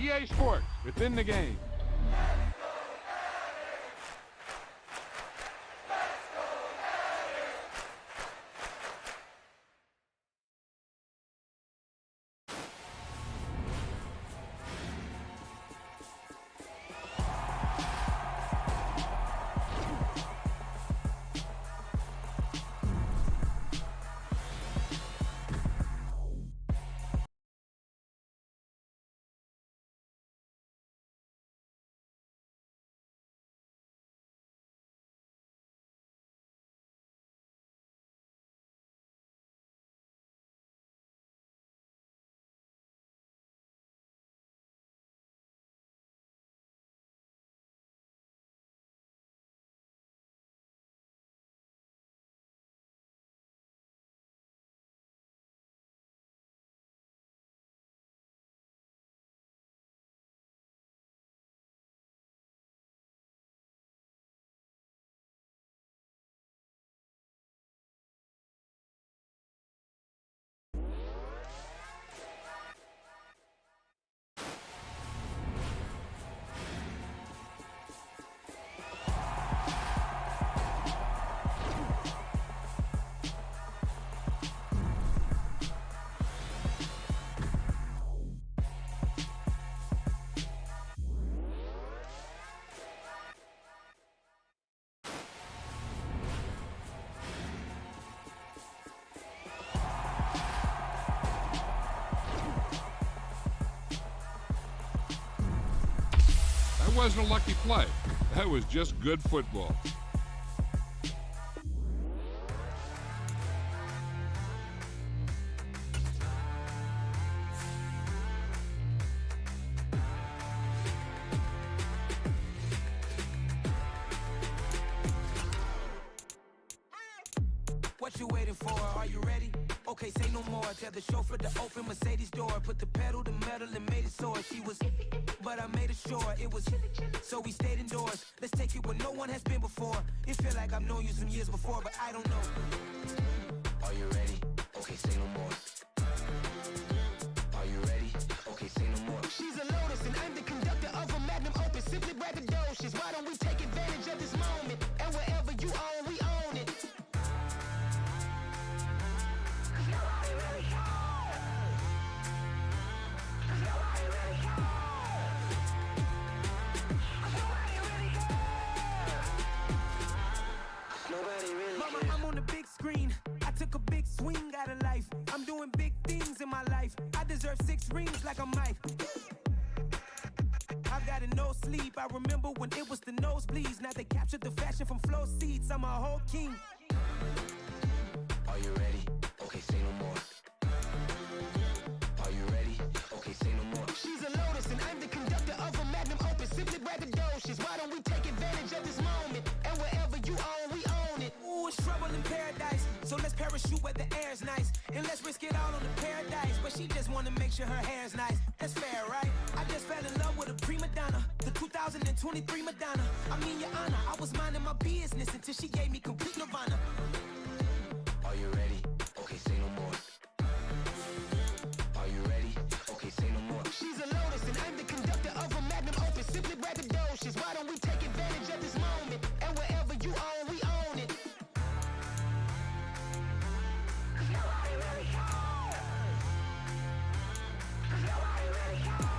EA Sports, within the game. That wasn't a lucky play. That was just good football. What you waiting for? Are you ready? Okay, say no more. Tell the chauffeur to open Mercedes door. Put the pedal to metal and made it soar. She was, but I made it sure it was. So we stayed indoors. Let's take it where no one has been before. It feel like I've known you some years before, but I don't know. Are you ready? Okay, say no more. Are you ready? Okay, say no more. She's a Lotus and I'm the conductor of a Magnum Opus. Simply braggadocious. Why don't we take advantage of this moment? And wherever you own, we own it. I'm on the big screen. I took a big swing out of life. I'm doing big things in my life. I deserve 6 rings like I'm Mike. I've got no sleep. I remember when it was the nosebleeds. Now they captured the fashion from flow seats. I'm a whole king. Are you ready? Okay, say no more. Are you ready? Okay, say no more. She's a Lotus and I'm the conductor of a Magnum Opus. Simply braggadocious. Why don't we take advantage of this moment? And wherever you own, we own it. Ooh, it's trouble in paradise. So let's parachute where the air's nice. And let's risk it all on the paradise. But she just wanna make sure her hair's nice. That's fair, right? I just fell in love with a prima donna. The 2023 Madonna. I mean, your honor, I was minding my business until she gave me complete nirvana. Are you ready? Okay, say no more. Are you ready? Okay, say no more. She's a Lotus and I'm the conductor of a Magnum Opus. Simply braggadocious. Why don't we take advantage of this moment? And wherever you own, we own it. Nobody really cares. Nobody really cares.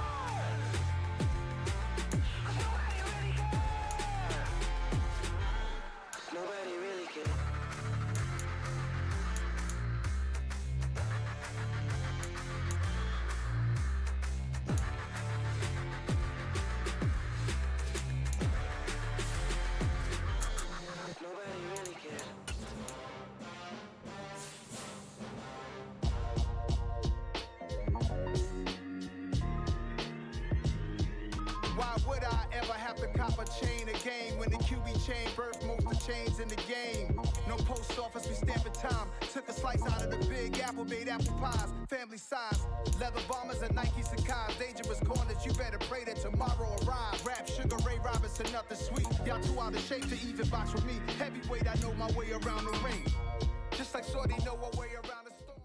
Nobody really cares. Nobody really cares. Nobody really cares. Why would I ever have to cop a chain again when the QB chain birthed most of the chains in the game? No post office, we stamping time. Took a slice out of the big apple, made apple pies, family size. Leather bombers and Nike Sakai's. Dangerous corners, you better pray that tomorrow arrives. Rap, Sugar Ray Robinson, nothing sweet. Y'all too out of shape to even box with me. Heavyweight, I know my way around the ring. Just like Shorty know her way around the storm.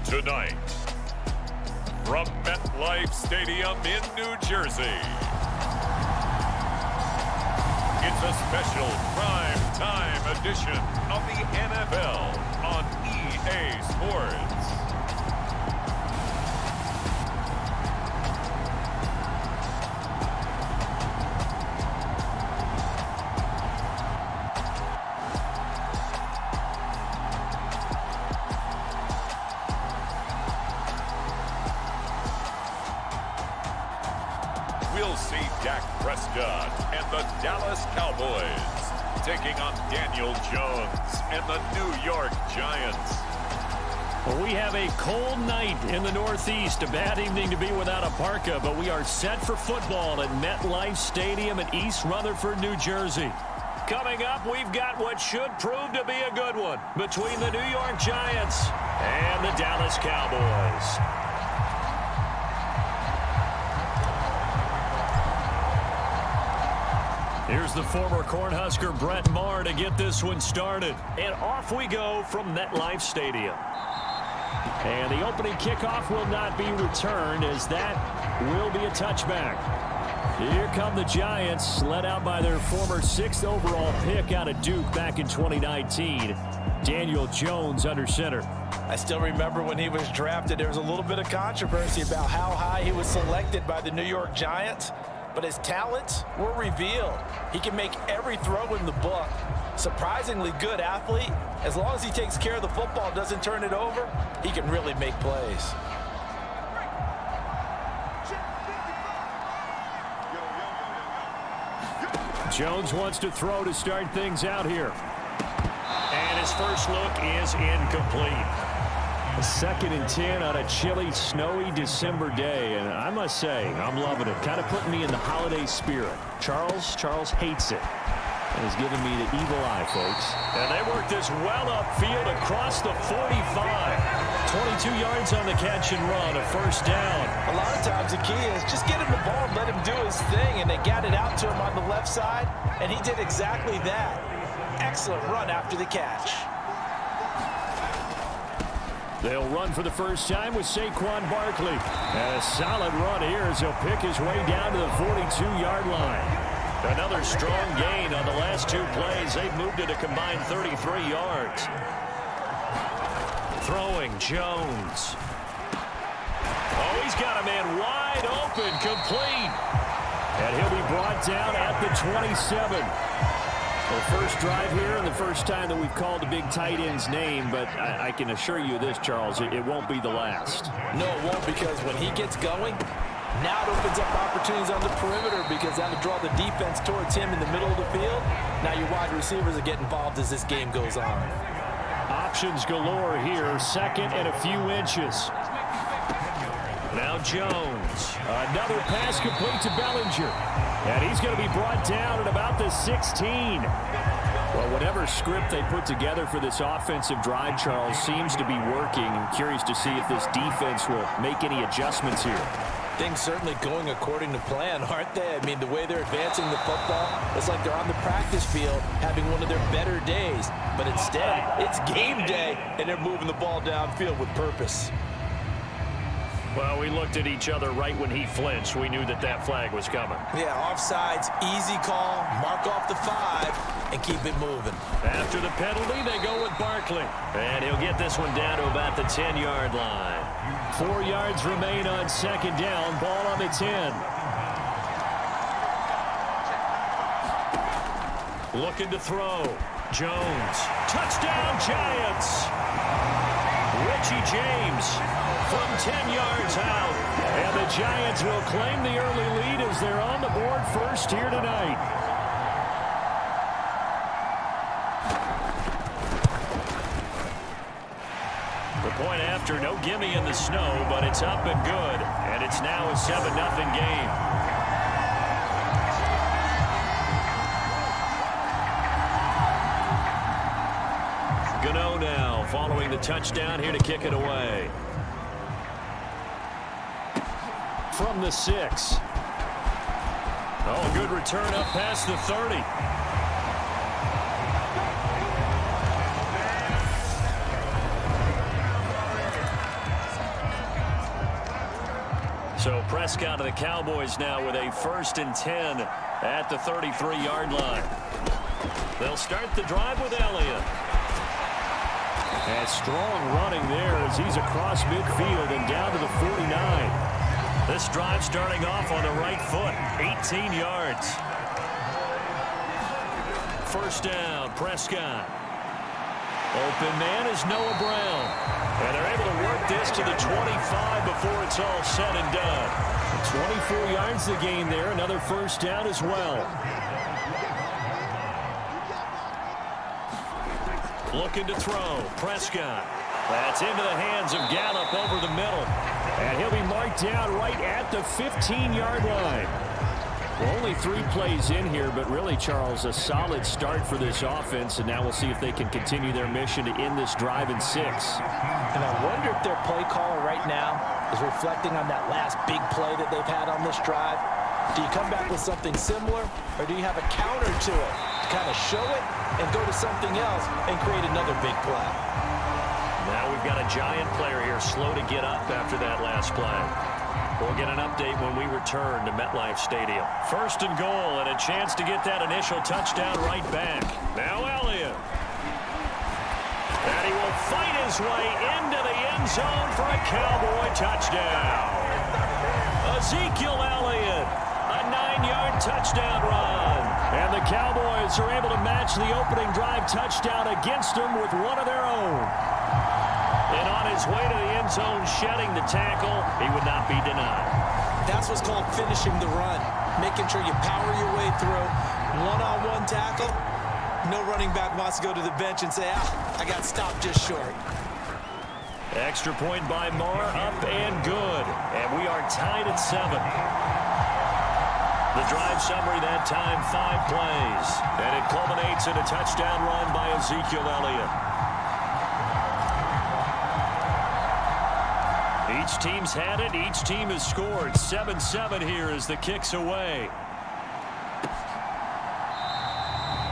Tonight, from MetLife Stadium in New Jersey. It's a special prime time edition of the NFL on EA Sports. We'll see Dak Prescott and the Dallas Cowboys taking on Daniel Jones and the New York Giants. Well, we have a cold night in the Northeast. A bad evening to be without a parka, but we are set for football at MetLife Stadium in East Rutherford, New Jersey. Coming up, we've got what should prove to be a good one between the New York Giants and the Dallas Cowboys. Here's the former Cornhusker Brett Maher to get this one started. And off we go from MetLife Stadium. And the opening kickoff will not be returned, as that will be a touchback. Here come the Giants, led out by their former 6th overall pick out of Duke back in 2019. Daniel Jones under center. I still remember when he was drafted, there was a little bit of controversy about how high he was selected by the New York Giants. But his talents were revealed. He can make every throw in the book. Surprisingly good athlete. As long as he takes care of the football, doesn't turn it over, he can really make plays. Jones wants to throw to start things out here. And his first look is incomplete. A 2nd and 10 on a chilly, snowy December day, and I must say, I'm loving it. Kind of putting me in the holiday spirit. Charles hates it, and has given me the evil eye, folks. And they work this well upfield across the 45. 22 yards on the catch and run, a first down. A lot of times the key is just get him the ball and let him do his thing, and they got it out to him on the left side, and he did exactly that. Excellent run after the catch. They'll run for the first time with Saquon Barkley. And a solid run here as he'll pick his way down to the 42-yard line. Another strong gain on the last 2 plays. They've moved it a combined 33 yards. Throwing Jones. Oh, he's got a man wide open, complete. And he'll be brought down at the 27. The first drive here and the first time that we've called the big tight end's name, but I can assure you this, Charles, it won't be the last. No, it won't, because when he gets going, now it opens up opportunities on the perimeter, because that'll draw the defense towards him in the middle of the field. Now your wide receivers will get involved as this game goes on. Options galore here, 2nd and a few inches. Now Jones. Another pass complete to Bellinger. And he's going to be brought down at about the 16. Well, whatever script they put together for this offensive drive, Charles, seems to be working. I'm curious to see if this defense will make any adjustments here. Things certainly going according to plan, aren't they? I mean, the way they're advancing the football, it's like they're on the practice field having one of their better days. But instead, it's game day, and they're moving the ball downfield with purpose. Well, we looked at each other right when he flinched. We knew that that flag was coming. Yeah, offsides, easy call, mark off the 5, and keep it moving. After the penalty, they go with Barkley. And he'll get this one down to about the 10-yard line. 4 yards remain on 2nd down. Ball on the 10. Looking to throw. Jones. Touchdown, Giants. Richie James from 10 yards out. And the Giants will claim the early lead as they're on the board first here tonight. The point after, no gimme in the snow, but it's up and good. And it's now a 7-0 game. Gano now following the touchdown here to kick it away. From the 6. Oh, good return up past the 30. So Prescott of the Cowboys now with a 1st and 10 at the 33-yard line. They'll start the drive with Elliott. And strong running there as he's across midfield and down to the 49. This drive starting off on the right foot, 18 yards. 1st down, Prescott. Open man is Noah Brown. And they're able to work this to the 25 before it's all said and done. 24 yards the gain there. Another 1st down as well. Looking to throw. Prescott. That's into the hands of Gallup over the middle. And he'll be marked down right at the 15-yard line. Well, only 3 plays in here, but really, Charles, a solid start for this offense. And now we'll see if they can continue their mission to end this drive in 6. And I wonder if their play caller right now is reflecting on that last big play that they've had on this drive. Do you come back with something similar, or do you have a counter to it to kind of show it and go to something else and create another big play? Now we've got a Giant player here slow to get up after that last play. We'll get an update when we return to MetLife Stadium. 1st and goal and a chance to get that initial touchdown right back. Now Elliott. And he will fight his way into the end zone for a Cowboy touchdown. Ezekiel Elliott, a 9-yard touchdown run. And the Cowboys are able to match the opening drive touchdown against them with one of their own. And on his way to the end zone, shedding the tackle, he would not be denied. That's what's called finishing the run, making sure you power your way through. One-on-one tackle, no running back wants to go to the bench and say, I got stopped just short. Extra point by Marr, up and good. And we are tied at 7. The drive summary that time, 5 plays. And it culminates in a touchdown run by Ezekiel Elliott. Each team's had it. Each team has scored. 7-7 here as the kick's away.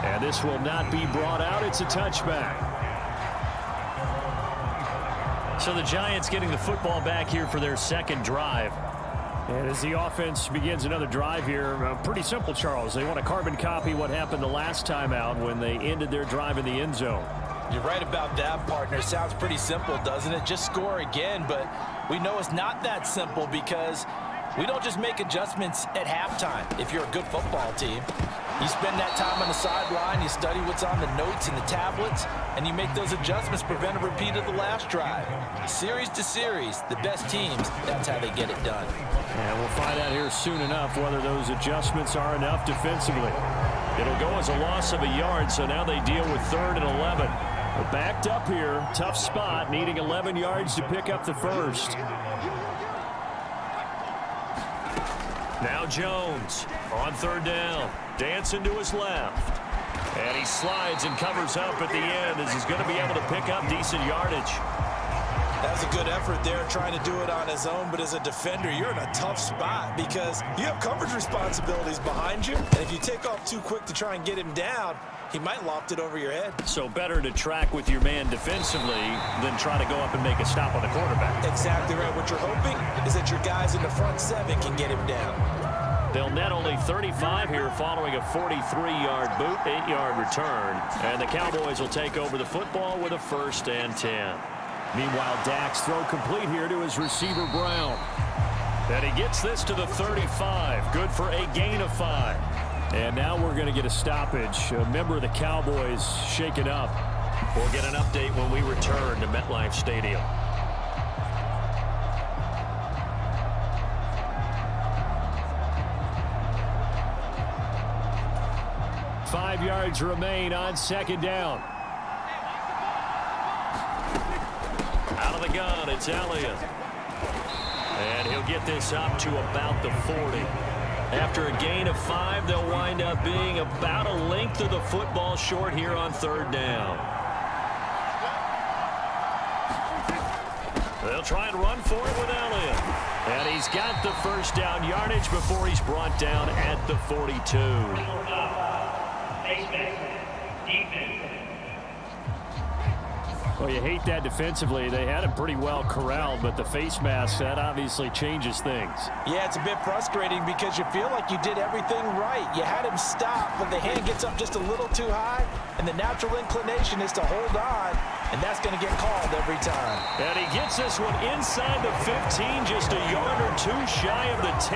And this will not be brought out. It's a touchback. So the Giants getting the football back here for their 2nd drive. And as the offense begins another drive here, pretty simple, Charles. They want to carbon copy what happened the last time out when they ended their drive in the end zone. You're right about that, partner. Sounds pretty simple, doesn't it? Just score again, but we know it's not that simple because we don't just make adjustments at halftime. If you're a good football team, you spend that time on the sideline, you study what's on the notes and the tablets, and you make those adjustments, prevent a repeat of the last drive. Series to series, the best teams, that's how they get it done. And we'll find out here soon enough whether those adjustments are enough defensively. It'll go as a loss of a yard, so now they deal with 3rd and 11. They're backed up here, tough spot, needing 11 yards to pick up the 1st. Now Jones on 3rd down, dancing to his left. And he slides and covers up at the end as he's going to be able to pick up decent yardage. That was a good effort there, trying to do it on his own, but as a defender, you're in a tough spot because you have coverage responsibilities behind you, and if you take off too quick to try and get him down, he might loft it over your head. So better to track with your man defensively than try to go up and make a stop on the quarterback. Exactly right. What you're hoping is that your guys in the front 7 can get him down. They'll net only 35 here following a 43-yard boot, 8-yard return. And the Cowboys will take over the football with a 1st and 10. Meanwhile, Dak's throw complete here to his receiver, Brown. And he gets this to the 35. Good for a gain of 5. And now we're going to get a stoppage. A member of the Cowboys shaken up. We'll get an update when we return to MetLife Stadium. Five yards remain on 2nd down. Out of the gun, it's Elliott. And he'll get this up to about the 40. After a gain of 5, they'll wind up being about a length of the football short here on 3rd down. They'll try and run for it with Elliott. And he's got the 1st down yardage before he's brought down at the 42. Well, you hate that defensively. They had him pretty well corralled, but the face mask, that obviously changes things. Yeah, it's a bit frustrating because you feel like you did everything right. You had him stop, but the hand gets up just a little too high, and the natural inclination is to hold on, and that's going to get called every time. And he gets this one inside the 15, just a yard or two shy of the 10.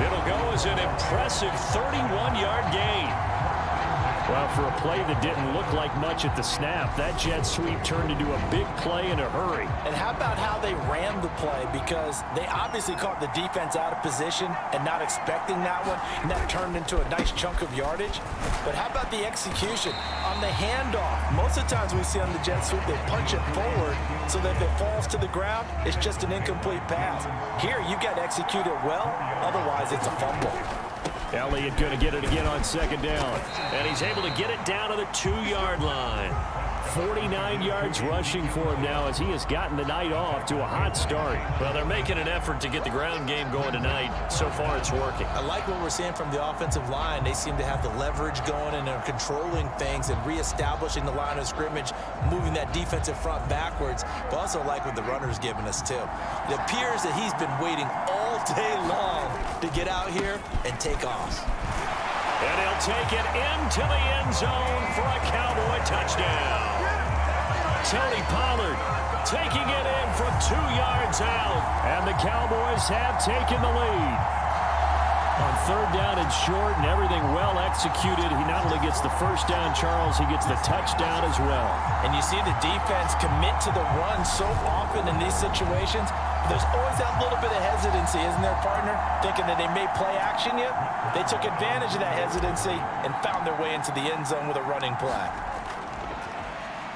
It'll go as an impressive 31-yard gain. Well, for a play that didn't look like much at the snap, that jet sweep turned into a big play in a hurry. And how about how they ran the play? Because they obviously caught the defense out of position and not expecting that one, and that turned into a nice chunk of yardage. But how about the execution on the handoff? Most of the times we see on the jet sweep, they punch it forward so that if it falls to the ground, it's just an incomplete pass. Here, you got to execute it well, otherwise it's a fumble. Elliott going to get it again on second down. And he's able to get it down to the 2-yard line. 49 yards rushing for him now as he has gotten the night off to a hot start. Well, they're making an effort to get the ground game going tonight. So far, it's working. I like what we're seeing from the offensive line. They seem to have the leverage going and they're controlling things and reestablishing the line of scrimmage, moving that defensive front backwards. But also like what the runner's giving us, too. It appears that he's been waiting all day long to get out here and take off. And he'll take it into the end zone for a Cowboy touchdown. Tony Pollard taking it in from 2 yards out. And the Cowboys have taken the lead. On third down and short and everything well executed, he not only gets the first down, Charles, he gets the touchdown as well. And you see the defense commit to the run so often in these situations. There's always that little bit of hesitancy, isn't there, partner? Thinking that they may play action you. They took advantage of that hesitancy and found their way into the end zone with a running play.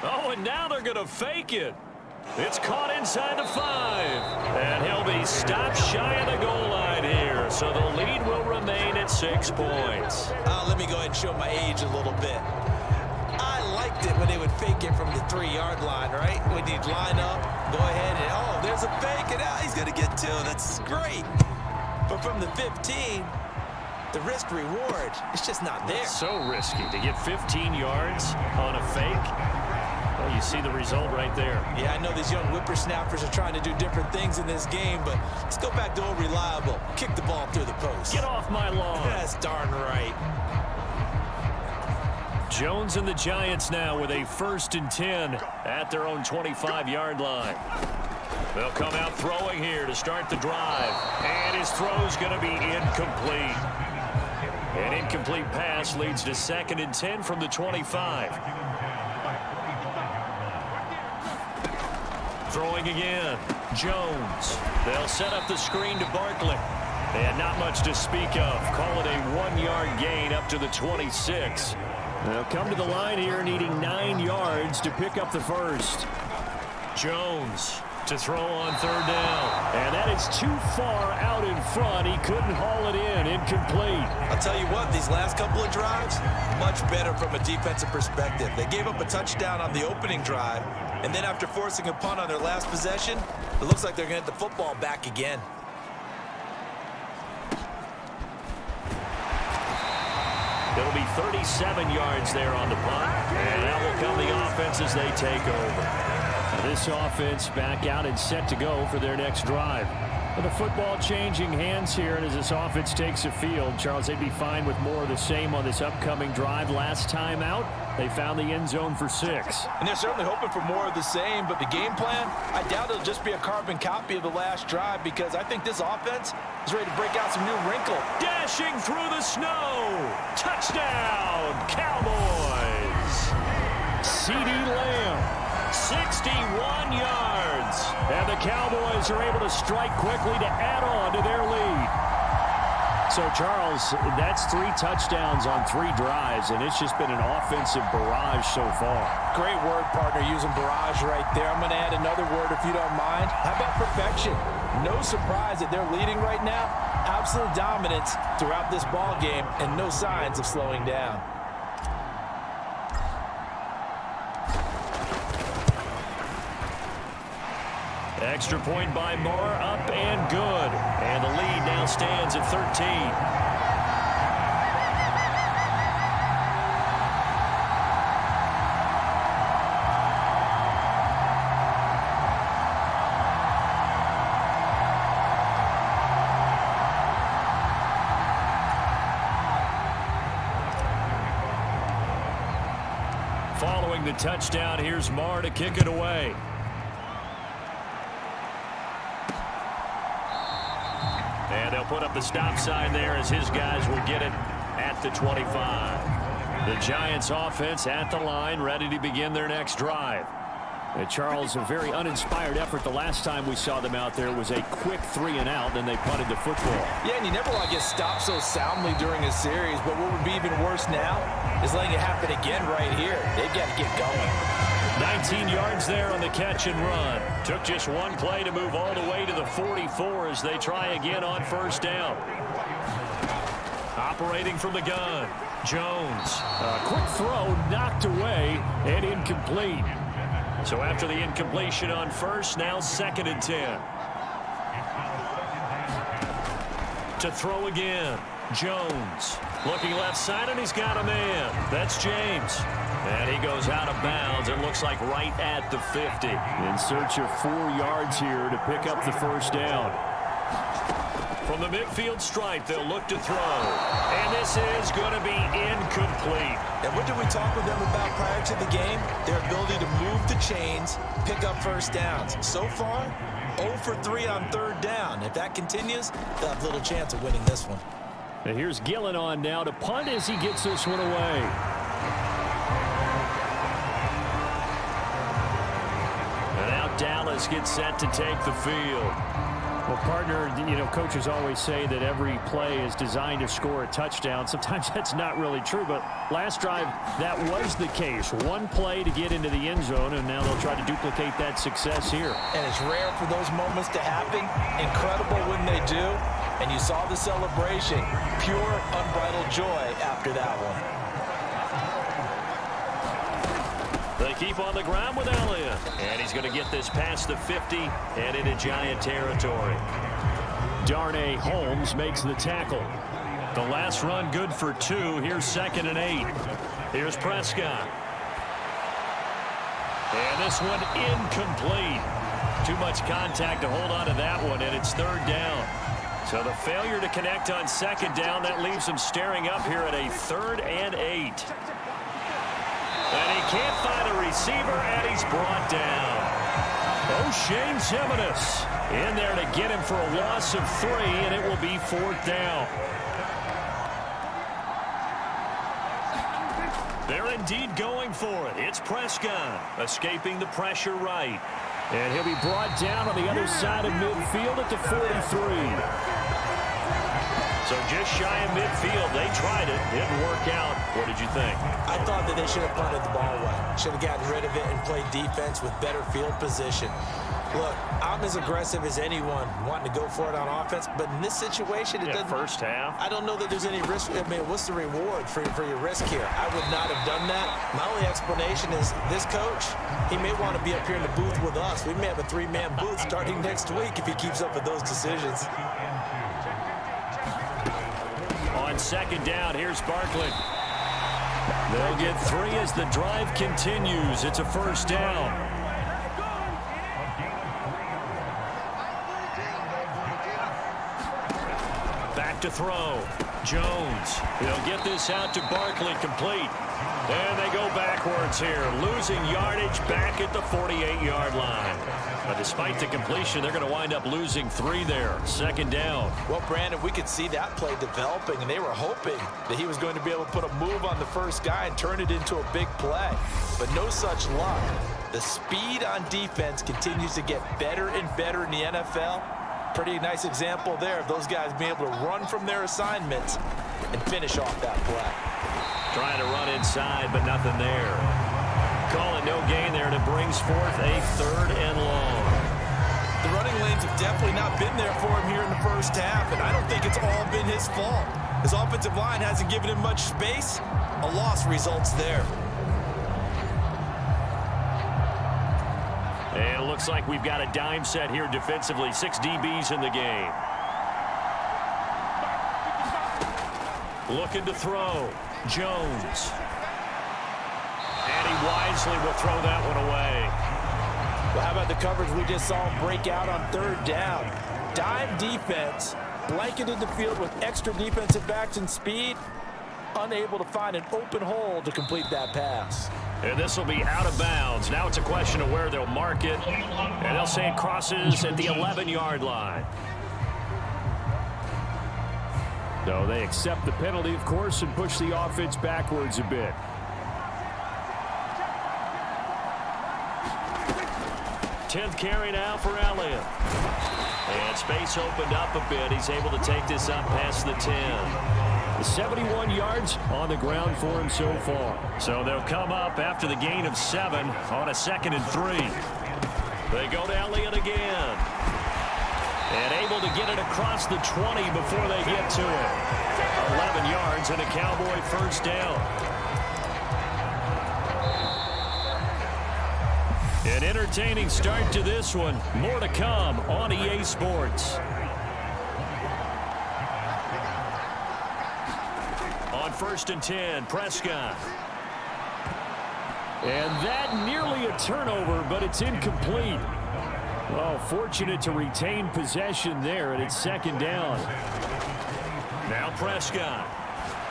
Oh, and now they're going to fake it. It's caught inside the 5. And he'll be stopped shy of the goal line here. So the lead will remain at 6 points. Let me go ahead and show my age a little bit. I liked it when they would fake it from the 3-yard line, right? When you'd line up, go ahead and, oh, there's a fake, and he's going to get 2. That's great. But from the 15, the risk-reward, it's just not there. It's so risky to get 15 yards on a fake. Well, you see the result right there. Yeah, I know these young whippersnappers are trying to do different things in this game, but let's go back to old reliable. Kick the ball through the post. Get off my lawn. That's darn right. Jones and the Giants now with a 1st and 10 at their own 25-yard line. They'll come out throwing here to start the drive. And his throw's going to be incomplete. An incomplete pass leads to 2nd and 10 from the 25. Throwing again, Jones. They'll set up the screen to Barkley. And not much to speak of. Call it a 1-yard gain up to the 26. They'll come to the line here needing 9 yards to pick up the first. Jones to throw on 3rd down. And that is too far out in front. He couldn't haul it in. Incomplete. I'll tell you what, these last couple of drives, much better from a defensive perspective. They gave up a touchdown on the opening drive, and then after forcing a punt on their last possession, it looks like they're going to get the football back again. It'll be 37 yards there on the punt. And that will come the offense as they take over. This offense back out and set to go for their next drive. But the football changing hands here, and as this offense takes the field, Charles, they'd be fine with more of the same on this upcoming drive. Last time out, they found the end zone for 6. And they're certainly hoping for more of the same, but the game plan, I doubt it'll just be a carbon copy of the last drive, because I think this offense is ready to break out some new wrinkle. Dashing through the snow. Touchdown, Cowboys. CeeDee Lamb. 61 yards. And the Cowboys are able to strike quickly to add on to their lead. So, Charles, that's 3 touchdowns on 3 drives, and it's just been an offensive barrage so far. Great word, partner, using barrage right there. I'm going to add another word if you don't mind. How about perfection? No surprise that they're leading right now. Absolute dominance throughout this ball game and no signs of slowing down. Extra point by Moore, up and good. And the lead now stands at 13. Following the touchdown, here's Marr to kick it away. And they'll put up the stop sign there as his guys will get it at the 25. The Giants offense at the line, ready to begin their next drive. Charles, a very uninspired effort. The last time we saw them out there was a quick 3-and-out, then they punted the football. Yeah, and you never want to get stopped so soundly during a series, but what would be even worse now is letting it happen again right here. They've got to get going. 19 yards there on the catch and run. Took just one play to move all the way to the 44 as they try again on first down. Operating from the gun, Jones. A quick throw knocked away and incomplete. So after the incompletion on first, now 2nd and 10. To throw again, Jones. Looking left side, and he's got a man. That's James. And he goes out of bounds. It looks like right at the 50. In search of 4 yards here to pick up the first down. From the midfield stripe, they'll look to throw. And this is going to be incomplete. And what did we talk with them about prior to the game? Their ability to move the chains, pick up first downs. So far, 0 for 3 on 3rd down. If that continues, they'll have little chance of winning this one. And here's Gillen on now to punt as he gets this one away. And now Dallas gets set to take the field. Well, partner, coaches always say that every play is designed to score a touchdown. Sometimes that's not really true, but last drive, that was the case. One play to get into the end zone, and now they'll try to duplicate that success here. And it's rare for those moments to happen. Incredible when they do. And you saw the celebration. Pure, unbridled joy after that one. They keep on the ground with Elliott. And he's going to get this past the 50 and into Giant territory. Darnay Holmes makes the tackle. The last run good for 2. Here's 2nd and 8. Here's Prescott. And this one incomplete. Too much contact to hold on to that one, and it's 3rd down. So the failure to connect on 2nd down, that leaves him staring up here at a 3rd and 8. And he can't find a receiver, and he's brought down. O'Shane Jimenez in there to get him for a loss of 3, and it will be 4th down. They're indeed going for it. It's Prescott escaping the pressure right. And he'll be brought down on the other side of midfield at the 43. So just shy of midfield. They tried it. Didn't work out. What did you think? I thought that they should have punted the ball away. Should have gotten rid of it and played defense with better field position. Look, I'm as aggressive as anyone wanting to go for it on offense, but in this situation, it doesn't. First half. I don't know that there's any risk. I mean, what's the reward for your risk here? I would not have done that. My only explanation is this coach, he may want to be up here in the booth with us. We may have a 3-man booth starting next week if he keeps up with those decisions. On 2nd down, here's Barkley. They'll get 3 as the drive continues. It's a 1st down. Back to throw. Jones. He'll get this out to Barkley, complete. And they go backwards here, losing yardage back at the 48-yard line. But despite the completion, they're going to wind up losing 3 there. 2nd down. Well, Brandon, we could see that play developing, and they were hoping that he was going to be able to put a move on the first guy and turn it into a big play. But no such luck. The speed on defense continues to get better and better in the NFL. Pretty nice example there of those guys being able to run from their assignments and finish off that play. Trying to run inside, but nothing there. Calling no gain there, and it brings forth a 3rd and long. The running lanes have definitely not been there for him here in the first half, and I don't think it's all been his fault. His offensive line hasn't given him much space. A loss results there. And it looks like we've got a dime set here defensively. 6 DBs in the game. Looking to throw. Jones. And he wisely will throw that one away. Well, how about the coverage we just saw him break out on 3rd down? Dime defense, blanketed the field with extra defensive backs and speed. unable to find an open hole to complete that pass. And this will be out of bounds. Now it's a question of where they'll mark it. And they'll say it crosses at the 11-yard line. So they accept the penalty, of course, and push the offense backwards a bit. Tenth carry now for Elliott. And space opened up a bit. He's able to take this up past the 10. 71 yards on the ground for him so far. So they'll come up after the gain of 7 on a 2nd and 3. They go to Elliott again. And able to get it across the 20 before they get to it. 11 yards and a Cowboy first down. An entertaining start to this one. More to come on EA Sports. On 1st and 10, Prescott. And that nearly a turnover, but it's incomplete. Oh, fortunate to retain possession there, and it's 2nd down. Now Prescott.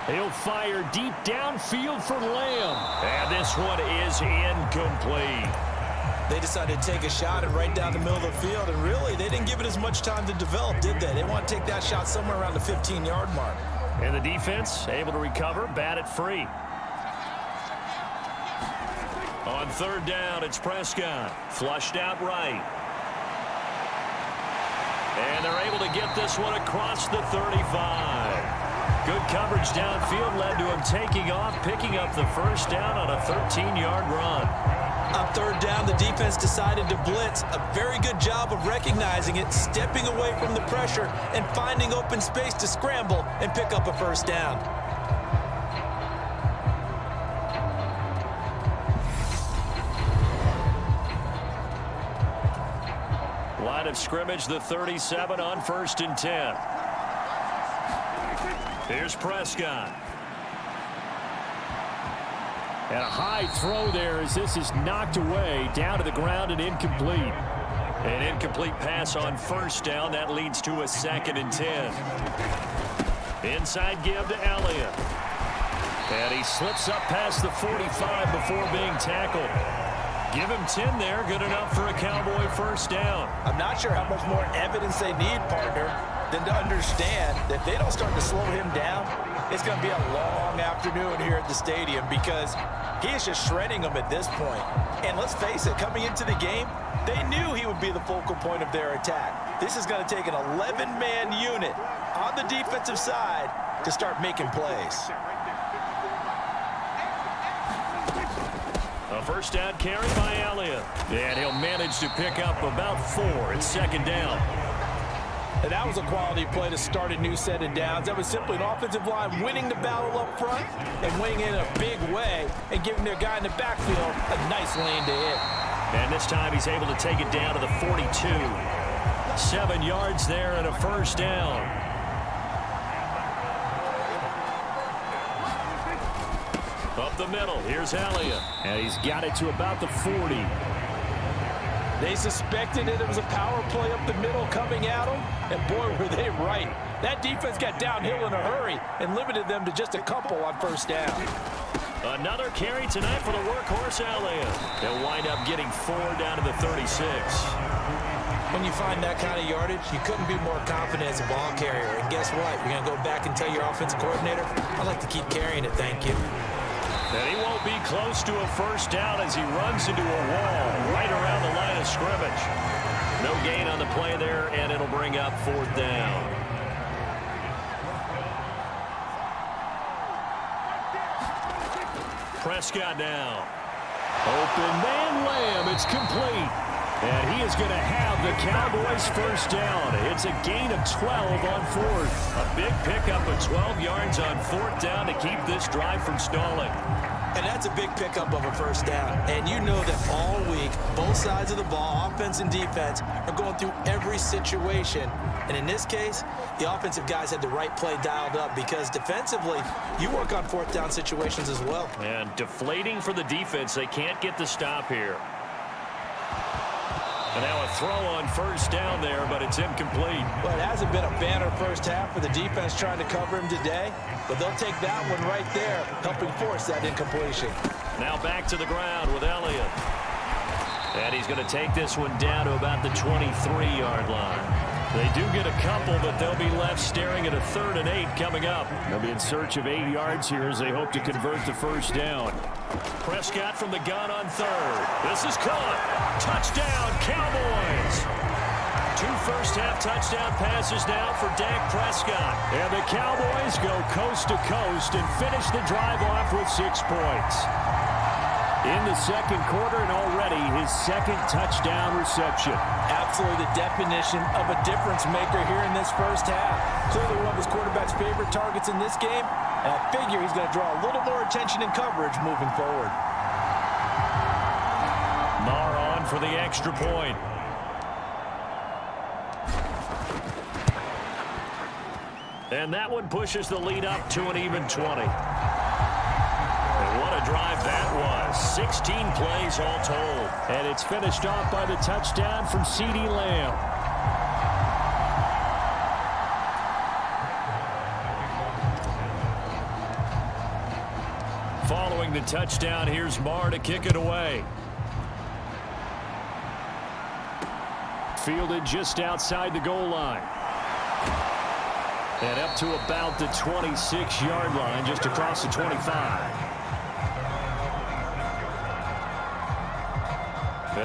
He'll fire deep downfield for Lamb. And this one is incomplete. They decided to take a shot and right down the middle of the field, and really, they didn't give it as much time to develop, did they? They want to take that shot somewhere around the 15-yard mark. And the defense able to recover, bat it free. On 3rd down, it's Prescott. Flushed out right. And they're able to get this one across the 35. Good coverage downfield led to him taking off, picking up the first down on a 13-yard run. On 3rd down, the defense decided to blitz. A very good job of recognizing it, stepping away from the pressure, and finding open space to scramble and pick up a first down. Line of scrimmage, the 37 on 1st and 10. Here's Prescott. And a high throw there as this is knocked away down to the ground and incomplete. An incomplete pass on 1st down. That leads to a 2nd and 10. Inside give to Elliott. And he slips up past the 45 before being tackled. Give him 10 there. Good enough for a Cowboy first down. I'm not sure how much more evidence they need, partner, than to understand that if they don't start to slow him down, it's going to be a long afternoon here at the stadium because he is just shredding them at this point. And let's face it, coming into the game, they knew he would be the focal point of their attack. This is going to take an 11-man unit on the defensive side to start making plays. A first down carry by Elliott. And he'll manage to pick up about 4. It's 2nd down. And that was a quality play to start a new set of downs. That was simply an offensive line winning the battle up front and winning in a big way and giving their guy in the backfield a nice lane to hit. And this time he's able to take it down to the 42. 7 yards there and a first down. Up the middle, here's Elliott. And he's got it to about the 40. They suspected that it was a power play up the middle coming at them, and boy, were they right. That defense got downhill in a hurry and limited them to just a couple on first down. Another carry tonight for the workhorse Elliott. They'll wind up getting 4 down to the 36. When you find that kind of yardage, you couldn't be more confident as a ball carrier. And guess what? You're going to go back and tell your offensive coordinator, I'd like to keep carrying it, thank you. And he won't be close to a first down as he runs into a wall right around the line of scrimmage. No gain on the play there, and it'll bring up 4th down. Prescott now. Open man Lamb. It's complete. And he is going to have the Cowboys first down. It's a gain of 12 on 4th. A big pickup of 12 yards on 4th down to keep this drive from stalling. And that's a big pickup of a first down. And you know that all week, both sides of the ball, offense and defense, are going through every situation. And in this case, the offensive guys had the right play dialed up because defensively, you work on 4th down situations as well. And deflating for the defense. They can't get the stop here. And now a throw on first down there, but it's incomplete. Well, it hasn't been a banner first half for the defense trying to cover him today, but they'll take that one right there, helping force that incompletion. Now back to the ground with Elliott. And he's going to take this one down to about the 23-yard line. They do get a couple, but they'll be left staring at a 3rd and 8 coming up. They'll be in search of 8 yards here as they hope to convert the first down. Prescott from the gun on 3rd. This is caught. Touchdown, Cowboys. 2 first-half touchdown passes now for Dak Prescott. And the Cowboys go coast to coast and finish the drive off with 6 points. In the second quarter, and already his 2nd touchdown reception. Absolutely the definition of a difference maker here in this first half. Clearly one of his quarterback's favorite targets in this game, and I figure he's going to draw a little more attention and coverage moving forward. Maher on for the extra point. And that one pushes the lead up to an even 20. What a drive that was. 16 plays all told. And it's finished off by the touchdown from CeeDee Lamb. Following the touchdown, here's Maher to kick it away. Fielded just outside the goal line. And up to about the 26-yard line, just across the 25.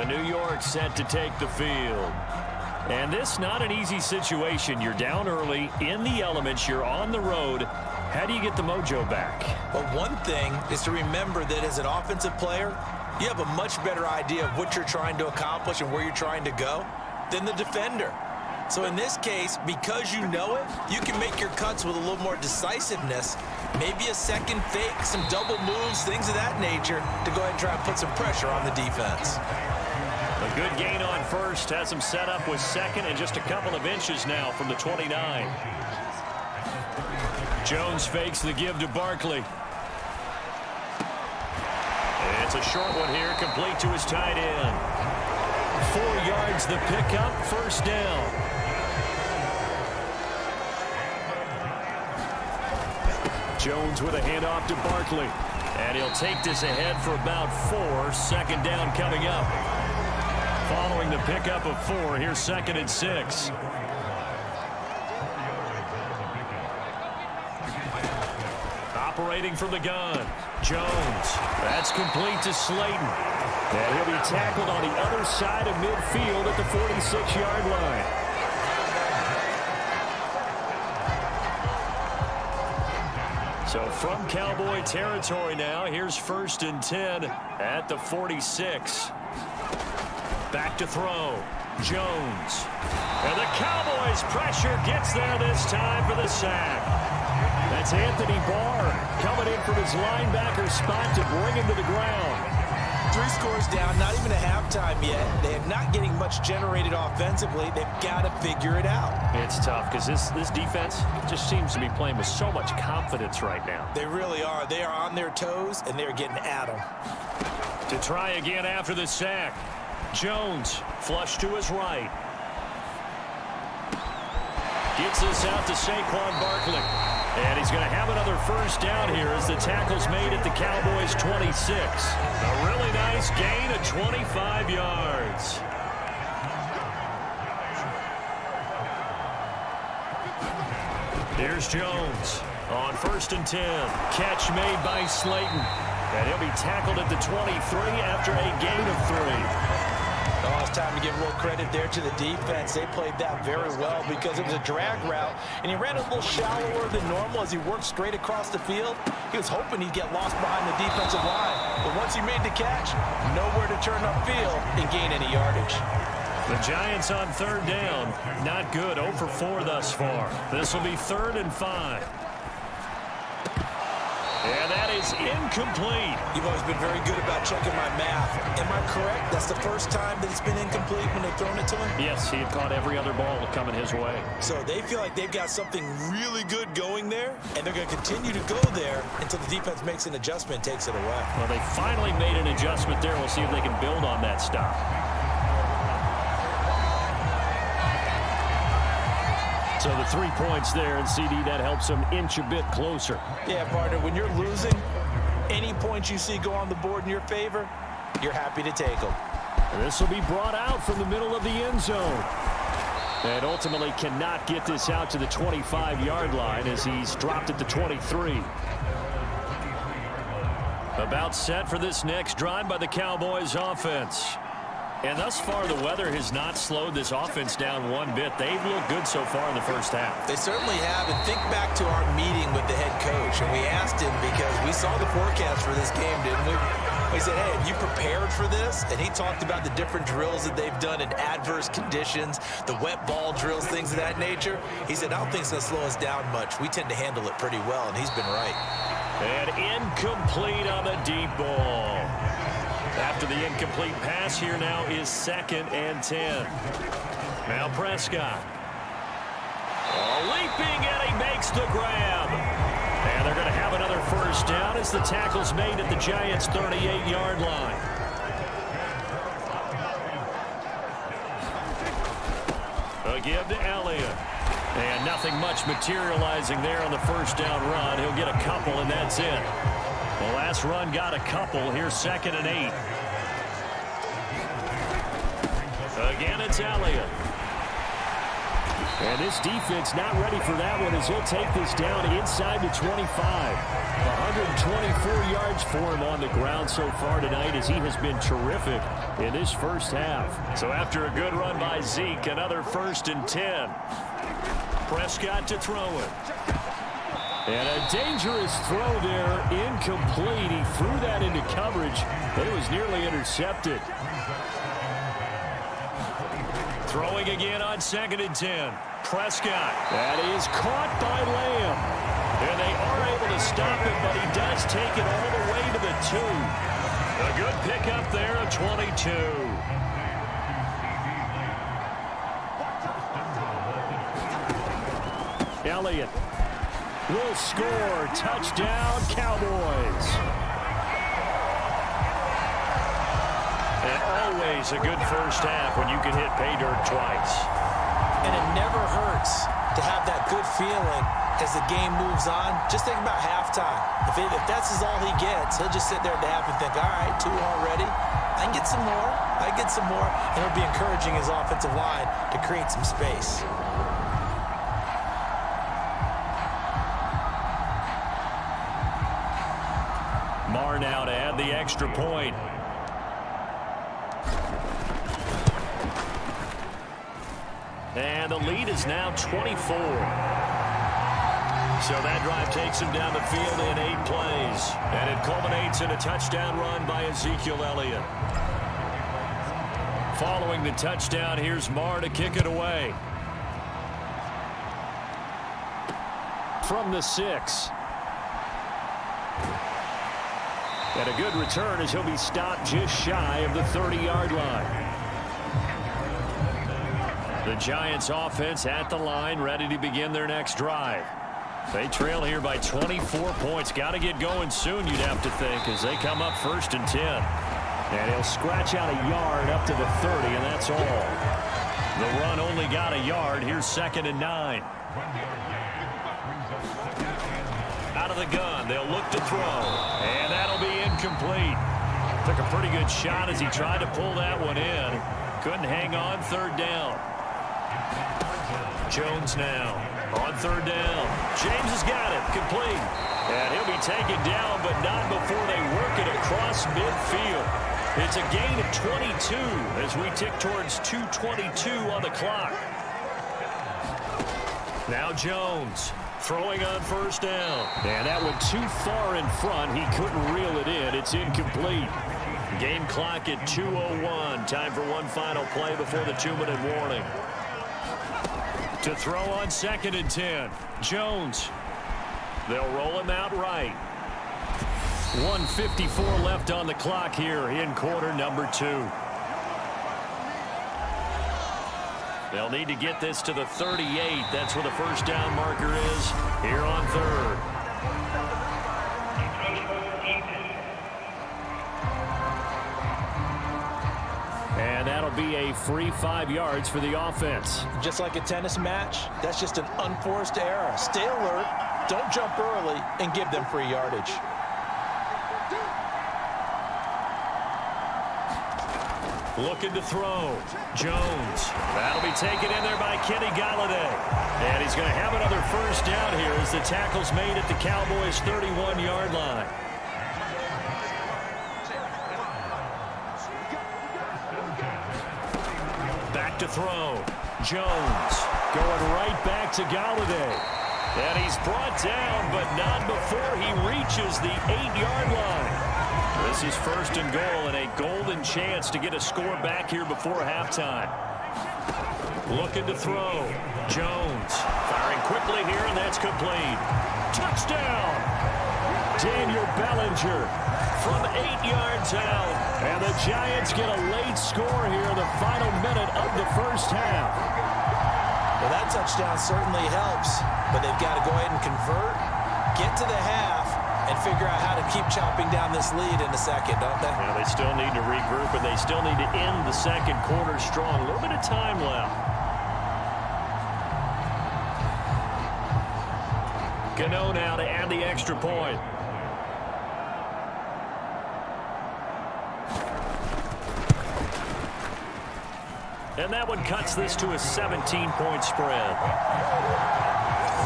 New York set to take the field. And this not an easy situation. You're down early, in the elements, you're on the road. How do you get the mojo back? Well, one thing is to remember that as an offensive player, you have a much better idea of what you're trying to accomplish and where you're trying to go than the defender. So in this case, because you know it, you can make your cuts with a little more decisiveness, maybe a second fake, some double moves, things of that nature, to go ahead and try and put some pressure on the defense. A good gain on first, has him set up with 2nd and just a couple of inches now from the 29. Jones fakes the give to Barkley. It's a short one here, complete to his tight end. 4 yards the pickup, first down. Jones with a handoff to Barkley. And he'll take this ahead for about 4, 2nd down coming up. Following the pickup of 4, here's 2nd and 6. Operating from the gun, Jones. That's complete to Slayton. And he'll be tackled on the other side of midfield at the 46-yard line. So from Cowboy territory now, here's 1st and 10 at the 46. Back to throw, Jones. And the Cowboys pressure gets there this time for the sack. That's Anthony Barr coming in from his linebacker spot to bring him to the ground. 3 scores down, not even a halftime yet. They're not getting much generated offensively. They've got to figure it out. It's tough because this defense just seems to be playing with so much confidence right now. They really are. They are on their toes, and they're getting at them. To try again after the sack. Jones, flush to his right. Gets this out to Saquon Barkley. And he's going to have another first down here as the tackle's made at the Cowboys' 26. A really nice gain of 25 yards. Here's Jones on 1st and 10. Catch made by Slayton. And he'll be tackled at the 23 after a gain of 3. Oh, it's time to give a little credit there to the defense. They played that very well because it was a drag route, and he ran a little shallower than normal as he worked straight across the field. He was hoping he'd get lost behind the defensive line, but once he made the catch, nowhere to turn upfield and gain any yardage. The Giants on 3rd down. Not good. 0 for 4 thus far. This will be 3rd and 5. And that is incomplete. You've always been very good about checking my math. Am I correct? That's the first time that it's been incomplete when they've thrown it to him? Yes, he had caught every other ball coming his way. So they feel like they've got something really good going there, and they're going to continue to go there until the defense makes an adjustment and takes it away. Well, they finally made an adjustment there. We'll see if they can build on that stop. So the 3 points there, and CD, that helps them inch a bit closer. Yeah, partner, when you're losing, any points you see go on the board in your favor, you're happy to take them. This will be brought out from the middle of the end zone. And ultimately cannot get this out to the 25-yard line as he's dropped at the 23. About set for this next drive by the Cowboys offense. And thus far, the weather has not slowed this offense down one bit. They've looked good so far in the first half. They certainly have. And think back to our meeting with the head coach. And we asked him because we saw the forecast for this game, didn't we? We said, hey, have you prepared for this? And he talked about the different drills that they've done in adverse conditions, the wet ball drills, things of that nature. He said, I don't think it's going to slow us down much. We tend to handle it pretty well, and he's been right. And incomplete on the deep ball. After the incomplete pass, here now is 2nd and 10. Now Prescott. Leaping, and he makes the grab. And they're going to have another first down as the tackle's made at the Giants' 38-yard line. A give to Elliott. And nothing much materializing there on the first down run. He'll get a couple, and that's it. The last run got a couple. Here's 2nd and 8. Again, it's Elliott. And this defense not ready for that one as he'll take this down inside the 25. 124 yards for him on the ground so far tonight as he has been terrific in this first half. So after a good run by Zeke, another 1st and 10. Prescott to throw it. And a dangerous throw there, incomplete. He threw that into coverage, but it was nearly intercepted. Throwing again on 2nd and 10. Prescott. That is caught by Lamb. And they are able to stop him, but he does take it all the way to the 2. A good pickup there, a 22. Elliott will score. Touchdown, Cowboys. And always a good first half when you can hit pay dirt twice. And it never hurts to have that good feeling as the game moves on. Just think about halftime. If that's all he gets, he'll just sit there at the half and think, all right, 2 already. I can get some more. I can get some more. And he'll be encouraging his offensive line to create some space. Marr now to add the extra point. And the lead is now 24. So that drive takes him down the field in 8 plays. And it culminates in a touchdown run by Ezekiel Elliott. Following the touchdown, here's Marr to kick it away. From the 6. And a good return as he'll be stopped just shy of the 30-yard line. The Giants offense at the line, ready to begin their next drive. They trail here by 24 points. Got to get going soon, you'd have to think, as they come up 1st and 10. And he'll scratch out a yard up to the 30, and that's all. The run only got a yard. Here's 2nd and 9. Out of the gun, they'll look to throw. And that'll be incomplete. Took a pretty good shot as he tried to pull that one in. Couldn't hang on, 3rd down. Jones now on 3rd down. James has got it, complete. And he'll be taken down, but not before they work it across midfield. It's a gain of 22 as we tick towards 2:22 on the clock. Now Jones throwing on 1st down. And that went too far in front. He couldn't reel it in. It's incomplete. Game clock at 2:01. Time for one final play before the 2-minute warning. To throw on 2nd and 10. Jones. They'll roll him out right. 1:54 left on the clock here in quarter number 2. They'll need to get this to the 38. That's where the first down marker is here on 3rd. And that'll be a free 5 yards for the offense. Just like a tennis match, that's just an unforced error. Stay alert, don't jump early, and give them free yardage. Looking to throw. Jones. That'll be taken in there by Kenny Galladay. And he's going to have another first down here as the tackle's made at the Cowboys' 31-yard line. Back to throw. Jones going right back to Galladay. And he's brought down, but not before he reaches the 8-yard line. This is first and goal and a golden chance to get a score back here before halftime. Looking to throw. Jones firing quickly here, and that's complete. Touchdown! Daniel Bellinger from 8 yards out. And the Giants get a late score here in the final minute of the first half. Well, that touchdown certainly helps, but they've got to go ahead and convert, get to the half, and figure out how to keep chopping down this lead in the second, don't they? Yeah, they still need to regroup, and they still need to end the second quarter strong. A little bit of time left. Gano now to add the extra point. And that one cuts this to a 17-point spread.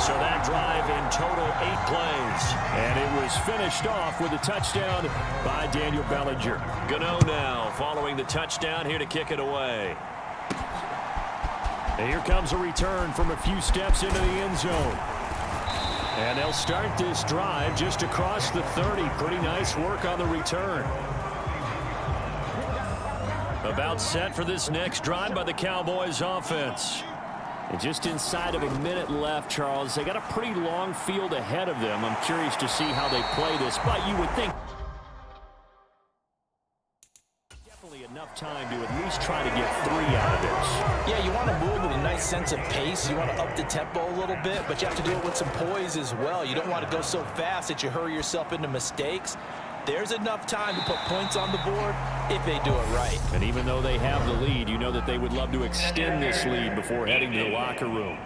So that drive in total 8 plays. And it was finished off with a touchdown by Daniel Bellinger. Gano now following the touchdown here to kick it away. And here comes a return from a few steps into the end zone. And they'll start this drive just across the 30. Pretty nice work on the return. About set for this next drive by the Cowboys offense. And just inside of a minute left, Charles. They got a pretty long field ahead of them. I'm curious to see how they play this, but you would think definitely enough time to at least try to get 3 out of this. Yeah, you want to move with a nice sense of pace. You want to up the tempo a little bit, but you have to do it with some poise as well. You don't want to go so fast that you hurry yourself into mistakes. There's enough time to put points on the board if they do it right. And even though they have the lead, you know that they would love to extend this lead before heading to the locker room.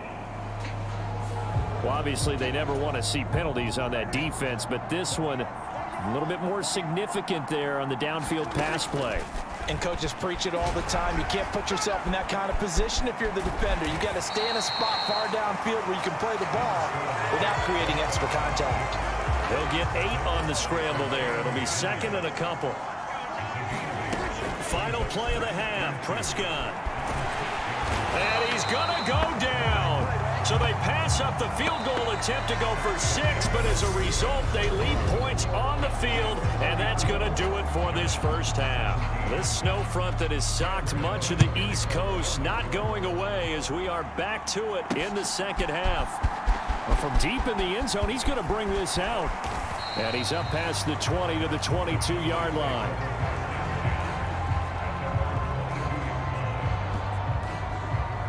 Well, obviously, they never want to see penalties on that defense, but this one a little bit more significant there on the downfield pass play. And coaches preach it all the time. You can't put yourself in that kind of position if you're the defender. You got to stay in a spot far downfield where you can play the ball without creating extra contact. They'll get 8 on the scramble there. It'll be second and a couple. Final play of the half, Prescott. And he's going to go down. So they pass up the field goal attempt to go for 6, but as a result, they leave points on the field, and that's going to do it for this first half. This snow front that has socked much of the East Coast not going away as we are back to it in the second half. From deep in the end zone, he's going to bring this out. And he's up past the 20 to the 22-yard line.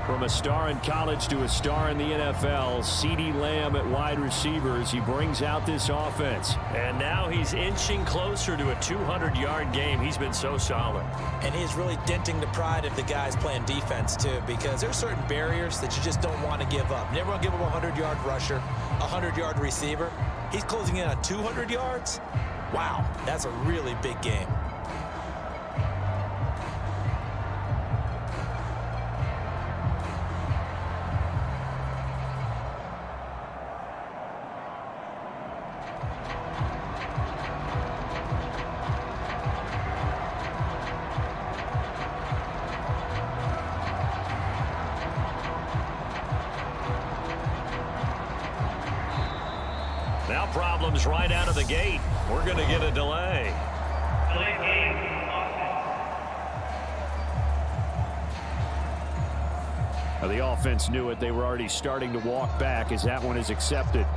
From a star in college to a star in the NFL, CeeDee Lamb at wide receivers. He brings out this offense. And now he's inching closer to a 200-yard game. He's been so solid. And he's really denting the pride of the guys playing defense, too, because there's certain barriers that you just don't want to give up. Never want to give up a 100-yard rusher, a 100-yard receiver. He's closing in on 200 yards. Wow, that's a really big game. Now problems right out of the gate. We're going to get a delay. Now the offense knew it. They were already starting to walk back as that one is accepted.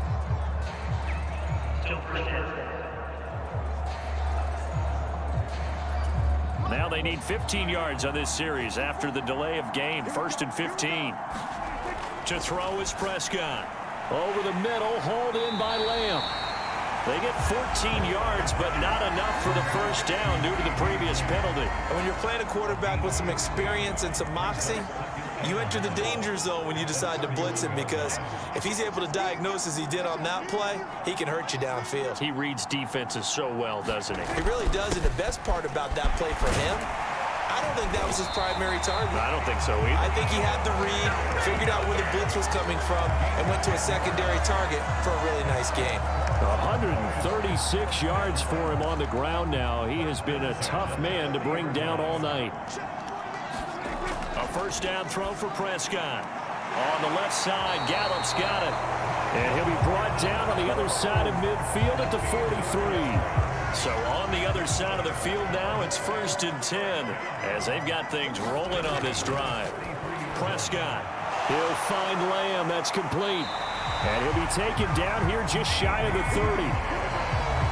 Now they need 15 yards on this series after the delay of game. 1st and 15. To throw is Prescott. Over the middle, hauled in by Lamb. They get 14 yards, but not enough for the first down due to the previous penalty. And when you're playing a quarterback with some experience and some moxie, you enter the danger zone when you decide to blitz him, because if he's able to diagnose as he did on that play, he can hurt you downfield. He reads defenses so well, doesn't he? He really does, and the best part about that play for him, I don't think that was his primary target. I don't think so either. I think he had the read, figured out where the blitz was coming from, and went to a secondary target for a really nice game. 136 yards for him on the ground now. He has been a tough man to bring down all night. A first down throw for Prescott. On the left side, Gallup's got it. And he'll be brought down on the other side of midfield at the 43. So on the other side of the field now, it's 1st and 10 as they've got things rolling on this drive. Prescott, he'll find Lamb. That's complete. And he'll be taken down here just shy of the 30.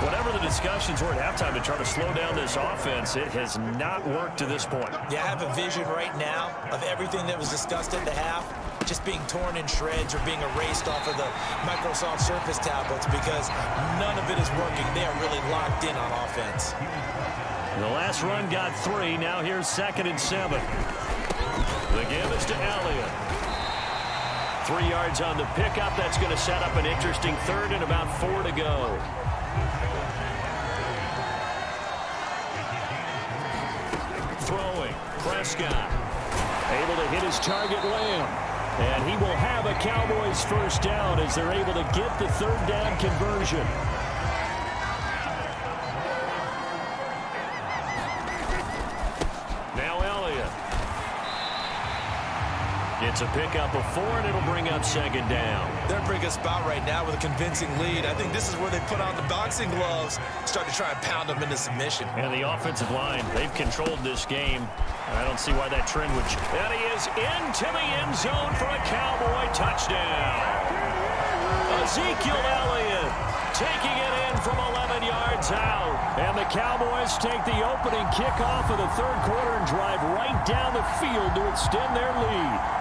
Whatever the discussions were at halftime to try to slow down this offense, it has not worked to this point. Yeah, I have a vision right now of everything that was discussed at the half just being torn in shreds or being erased off of the Microsoft Surface tablets, because none of it is working. They are really locked in on offense. The last run got 3. Now here's 2nd and 7. The give is to Elliott. 3 yards on the pickup. That's going to set up an interesting 3rd and about 4 to go. Throwing, Prescott. Able to hit his target, Lamb. And he will have a Cowboys first down as they're able to get the 3rd down conversion. Now Elliott. Gets a pickup of 4, and it'll bring up 2nd down. They're in a pretty good spot right now with a convincing lead. I think this is where they put on the boxing gloves, start to try and pound them into submission. And the offensive line, they've controlled this game. I don't see why that trend would change. And he is into the end zone for a Cowboy touchdown. Ezekiel Elliott taking it in from 11 yards out. And the Cowboys take the opening kickoff of the 3rd quarter and drive right down the field to extend their lead.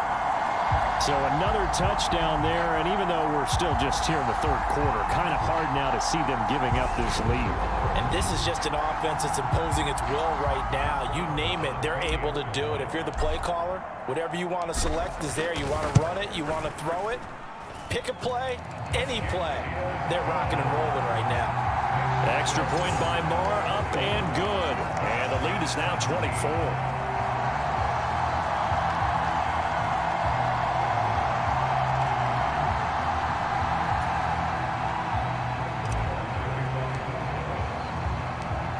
So another touchdown there, and even though we're still just here in the 3rd quarter, kind of hard now to see them giving up this lead. And this is just an offense that's imposing its will right now. You name it, they're able to do it. If you're the play caller, whatever you want to select is there. You want to run it, you want to throw it, pick a play, any play. They're rocking and rolling right now. Extra point by Marr, up and good. And the lead is now 24.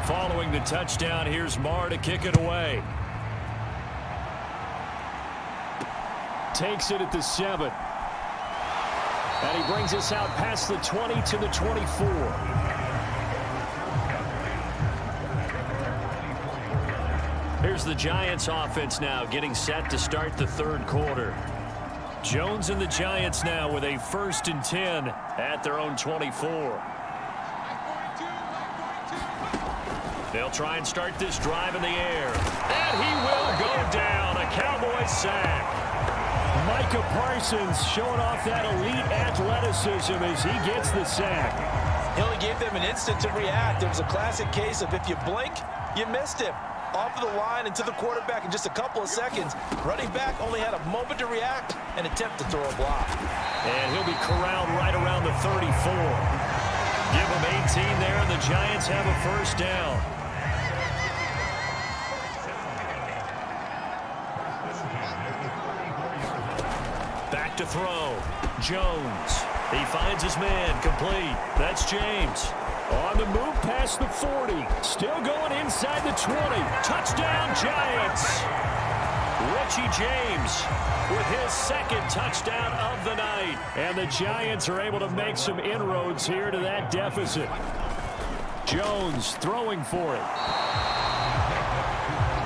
Following the touchdown, here's Marr to kick it away. Takes it at the 7. And he brings us out past the 20 to the 24. Here's the Giants offense now getting set to start the 3rd quarter. Jones and the Giants now with a 1st and 10 at their own 24. They'll try and start this drive in the air. And he will go down. A Cowboys sack. Micah Parsons showing off that elite athleticism as he gets the sack. He only gave them an instant to react. It was a classic case of if you blink, you missed him. Off of the line and to the quarterback in just a couple of seconds. Running back only had a moment to react and attempt to throw a block. And he'll be corralled right around the 34. Give him 18 there, and the Giants have a first down. Back to throw. Jones. He finds his man. Complete. That's James. On the move past the 40. Still going inside the 20. Touchdown, Giants. Richie James with his 2nd touchdown of the night. And the Giants are able to make some inroads here to that deficit. Jones throwing for it.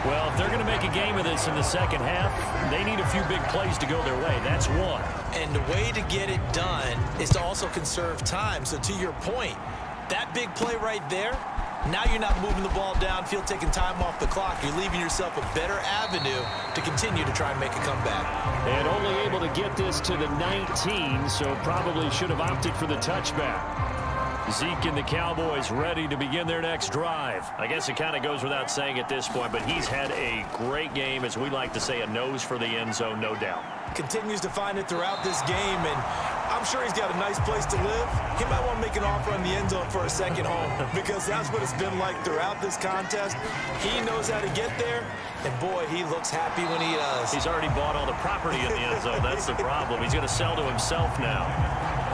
Well, if they're going to make a game of this in the 2nd half, they need a few big plays to go their way. That's one. And the way to get it done is to also conserve time. So to your point, that big play right there, now you're not moving the ball downfield, taking time off the clock. You're leaving yourself a better avenue to continue to try and make a comeback. And only able to get this to the 19, so probably should have opted for the touchback. Zeke and the Cowboys ready to begin their next drive. I guess it kind of goes without saying at this point, but he's had a great game, as we like to say, a nose for the end zone, no doubt. Continues to find it throughout this game, and I'm sure he's got a nice place to live. He might want to make an offer on the end zone for a second home, because that's what it's been like throughout this contest. He knows how to get there, and boy, he looks happy when he does. He's already bought all the property in the end zone. That's the problem. He's going to sell to himself now.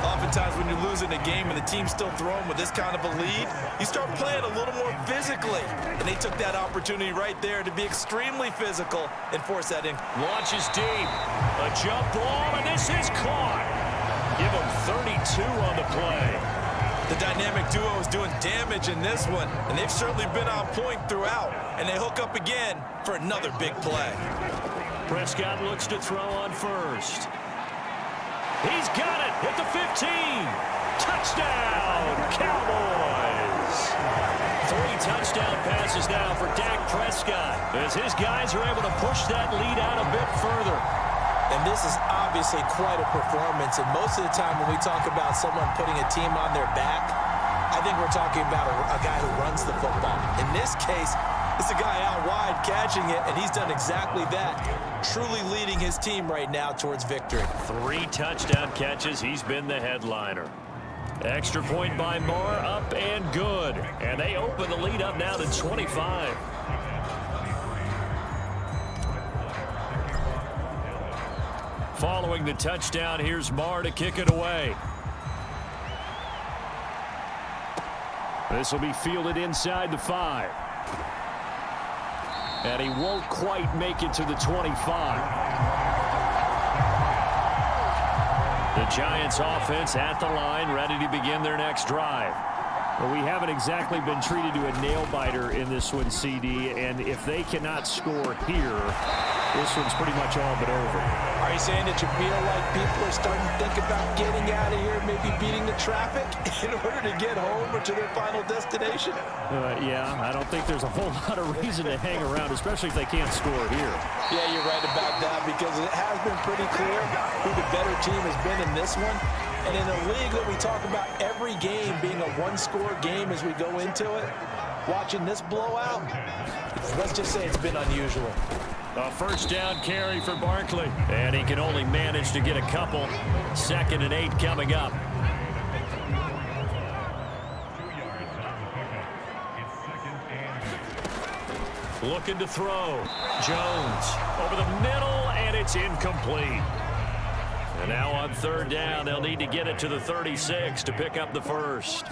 Oftentimes when you're losing a game and the team's still throwing with this kind of a lead, you start playing a little more physically. And they took that opportunity right there to be extremely physical and force that in. Launches deep. A jump ball, and this is caught. Give him 32 on the play. The dynamic duo is doing damage in this one, and they've certainly been on point throughout. And they hook up again for another big play. Prescott looks to throw on first. He's got it at the 15. Touchdown, Cowboys. 3 touchdown passes now for Dak Prescott, as his guys are able to push that lead out a bit further. And this is obviously quite a performance. And most of the time when we talk about someone putting a team on their back, I think we're talking about a guy who runs the football. In this case, it's a guy out wide catching it, and he's done exactly that, truly leading his team right now towards victory. 3 touchdown catches. He's been the headliner. Extra point by Moore, up and good. And they open the lead up now to 25. Following the touchdown, here's Moore to kick it away. This will be fielded inside the 5. And he won't quite make it to the 25. The Giants offense at the line, ready to begin their next drive. Well, we haven't exactly been treated to a nail-biter in this one, CD, and if they cannot score here, this one's pretty much all but over. Are you saying that you feel like people are starting to think about getting out of here, maybe beating the traffic in order to get home or to their final destination? Yeah, I don't think there's a whole lot of reason to hang around, especially if they can't score here. Yeah, you're right about that, because it has been pretty clear who the better team has been in this one. And in a league that we talk about every game being a one-score game as we go into it, watching this blowout, let's just say it's been unusual. A first down carry for Barkley, and he can only manage to get a couple. 2nd and 8 coming up. Looking to throw. Jones over the middle, and it's incomplete. And now on 3rd down, they'll need to get it to the 36 to pick up the first.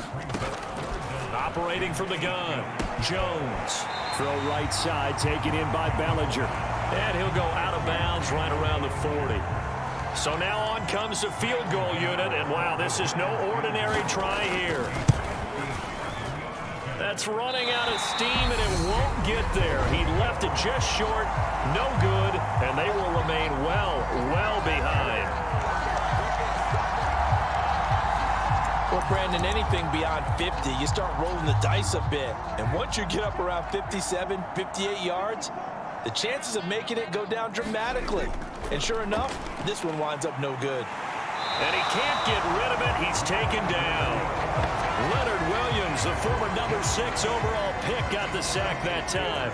Operating from the gun, Jones. Throw right side, taken in by Bellinger. And he'll go out of bounds right around the 40. So now on comes the field goal unit, and wow, this is no ordinary try here. That's running out of steam, and it won't get there. He left it just short, no good, and they will remain well behind. Well, Brandon, anything beyond 50, you start rolling the dice a bit. And once you get up around 57, 58 yards, the chances of making it go down dramatically. And sure enough, this one winds up no good. And he can't get rid of it. He's taken down. Leonard Williams, the former number 6 overall pick, got the sack that time.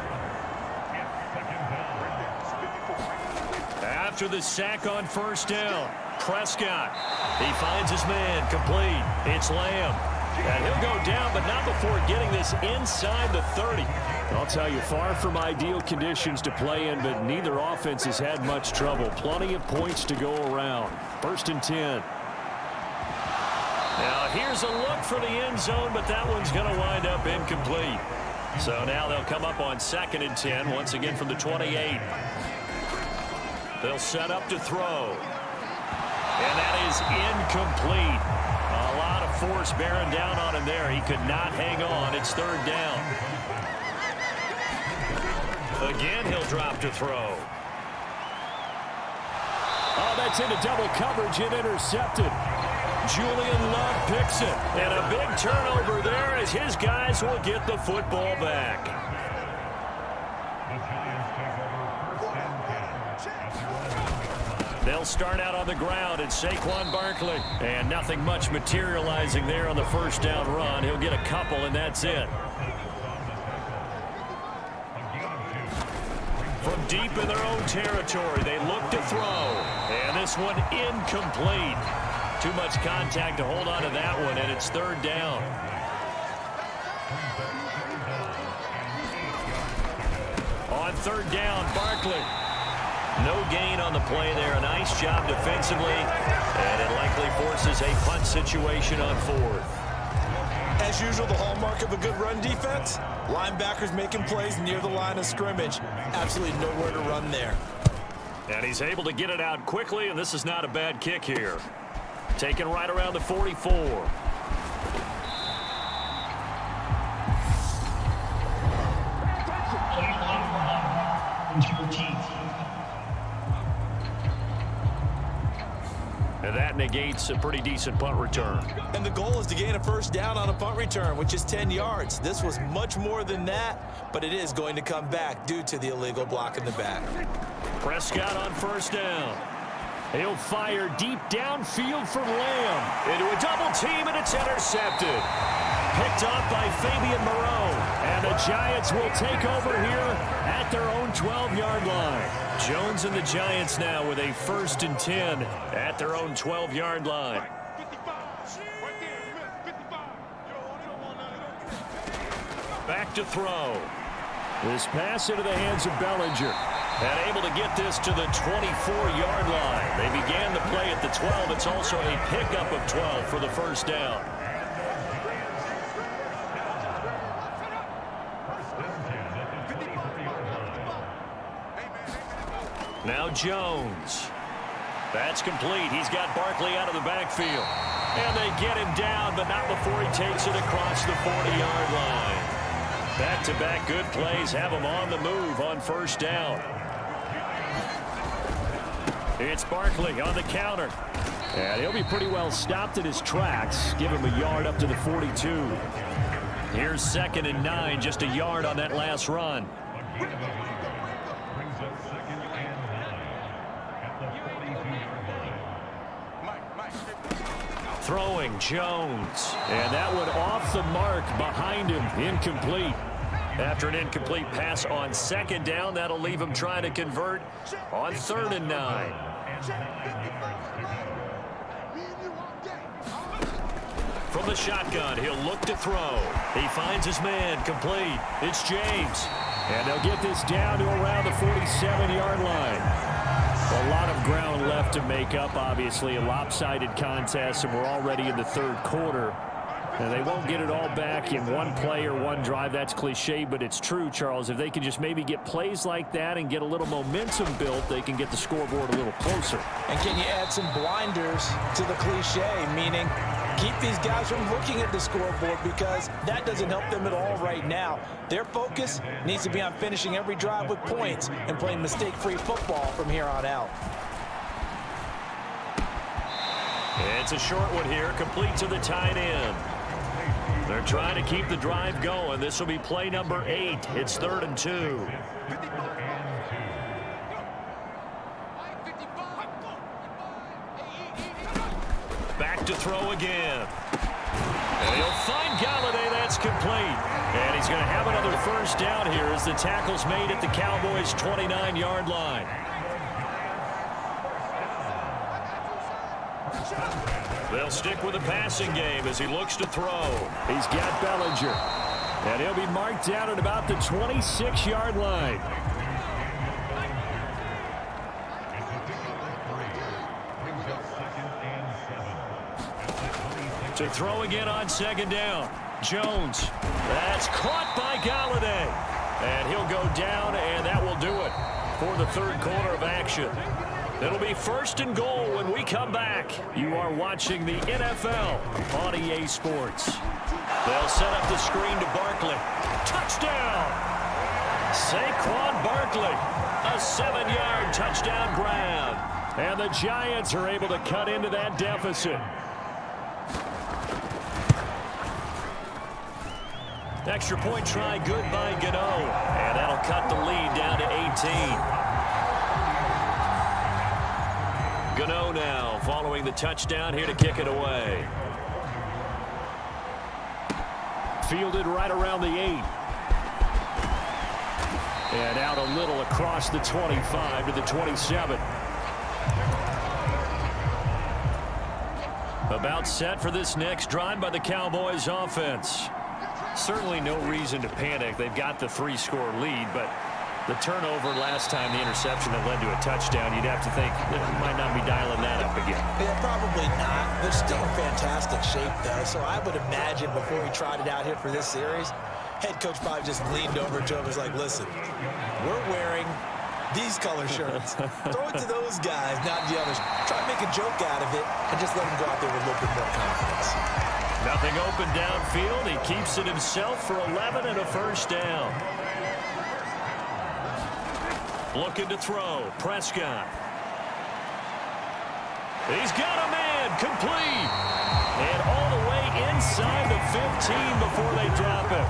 After the sack on 1st down, Prescott. He finds his man, complete. It's Lamb. And he'll go down, but not before getting this inside the 30. I'll tell you, far from ideal conditions to play in, but neither offense has had much trouble. Plenty of points to go around. 1st and 10. Now here's a look for the end zone, but that one's going to wind up incomplete. So now they'll come up on 2nd and 10, once again from the 28. They'll set up to throw. And that is incomplete. A lot of force bearing down on him there. He could not hang on. It's 3rd down. Again, he'll drop to throw. Oh, that's into double coverage and intercepted. Julian Love picks it. And a big turnover there as his guys will get the football back. They'll start out on the ground. It's Saquon Barkley. And nothing much materializing there on the first down run. He'll get a couple, and that's it. From deep in their own territory, they look to throw. And this one incomplete. Too much contact to hold on to that one, and it's third down. On third down, Barkley. No gain on the play there. A nice job defensively, and it likely forces a punt situation on fourth. As usual, the hallmark of a good run defense, linebackers making plays near the line of scrimmage. Absolutely nowhere to run there. And he's able to get it out quickly, and this is not a bad kick here. Taken right around the 44. And that negates a pretty decent punt return. And the goal is to gain a first down on a punt return, which is 10 yards. This was much more than that, but it is going to come back due to the illegal block in the back. Prescott on first down. He'll fire deep downfield from Lamb. Into a double team, and it's intercepted. Picked off by Fabian Moreau. And the Giants will take over here at their own 12-yard line. Jones and the Giants now with a 1st and 10 at their own 12-yard line. Back to throw. This pass into the hands of Bellinger. And able to get this to the 24-yard line. They began the play at the 12. It's also a pickup of 12 for the first down. Now Jones. That's complete. He's got Barkley out of the backfield. And they get him down, but not before he takes it across the 40-yard line. Back-to-back good plays have him on the move on first down. It's Barkley on the counter. And he'll be pretty well stopped in his tracks. Give him a yard up to the 42. Here's 2nd and 9, just a yard on that last run. Throwing Jones. And that one off the mark behind him. Incomplete. After an incomplete pass on 2nd down, that'll leave him trying to convert on 3rd and 9. From the shotgun, he'll look to throw. He finds his man, complete. It's James. And they'll get this down to around the 47-yard line. A lot of ground left to make up, obviously. A lopsided contest, and we're already in the 3rd quarter. And they won't get it all back in one play or one drive. That's cliche, but it's true, Charles. If they can just maybe get plays like that and get a little momentum built, they can get the scoreboard a little closer. And can you add some blinders to the cliche, meaning keep these guys from looking at the scoreboard, because that doesn't help them at all right now. Their focus needs to be on finishing every drive with points and playing mistake-free football from here on out. It's a short one here, complete to the tight end. They're trying to keep the drive going. This will be play number 8. It's 3rd and 2. Back to throw again. And he'll find Galladay. That's complete. And he's going to have another first down here as the tackle's made at the Cowboys' 29-yard line. They'll stick with the passing game as he looks to throw. He's got Bellinger. And he'll be marked down at about the 26-yard line. To throw again on 2nd down. Jones. That's caught by Galladay. And he'll go down, and that will do it for the 3rd quarter of action. It'll be 1st and goal when we come back. You are watching the NFL on EA Sports. They'll set up the screen to Barkley. Touchdown! Saquon Barkley. A 7-yard touchdown grab. And the Giants are able to cut into that deficit. Extra point try good by Gano. And that'll cut the lead down to 18. Gano now following the touchdown here to kick it away. Fielded right around the 8. And out a little across the 25 to the 27. About set for this next drive by the Cowboys offense. Certainly no reason to panic. They've got the 3-score lead, but the turnover last time, the interception that led to a touchdown, you'd have to think they might not be dialing that up again. Yeah, probably not. They're still in fantastic shape, though, so I would imagine before he trotted out here for this series, head coach probably just leaned over to him and was like, listen, we're wearing these color shirts. Throw it to those guys, not the others. Try to make a joke out of it and just let him go out there with a little bit more confidence. Nothing open downfield. He keeps it himself for 11 and a first down. Looking to throw. Prescott. He's got a man. Complete. And all the way inside the 15 before they drop it.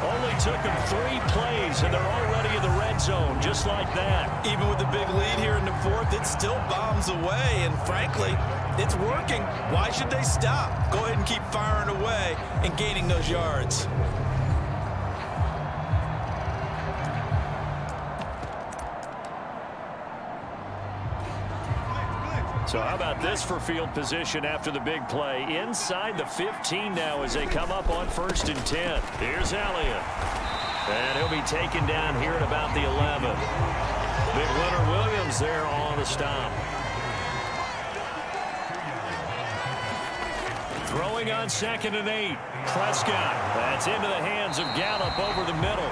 Only took them 3 plays, and they're already in the red zone, just like that. Even with the big lead here in the 4th, it still bombs away, and frankly, it's working. Why should they stop? Go ahead and keep firing away and gaining those yards. So how about this for field position after the big play? Inside the 15 now as they come up on 1st and 10. Here's Elliott. And he'll be taken down here at about the 11. Big Leonard Williams there on the stop. Throwing on 2nd and 8. Prescott. That's into the hands of Gallup over the middle.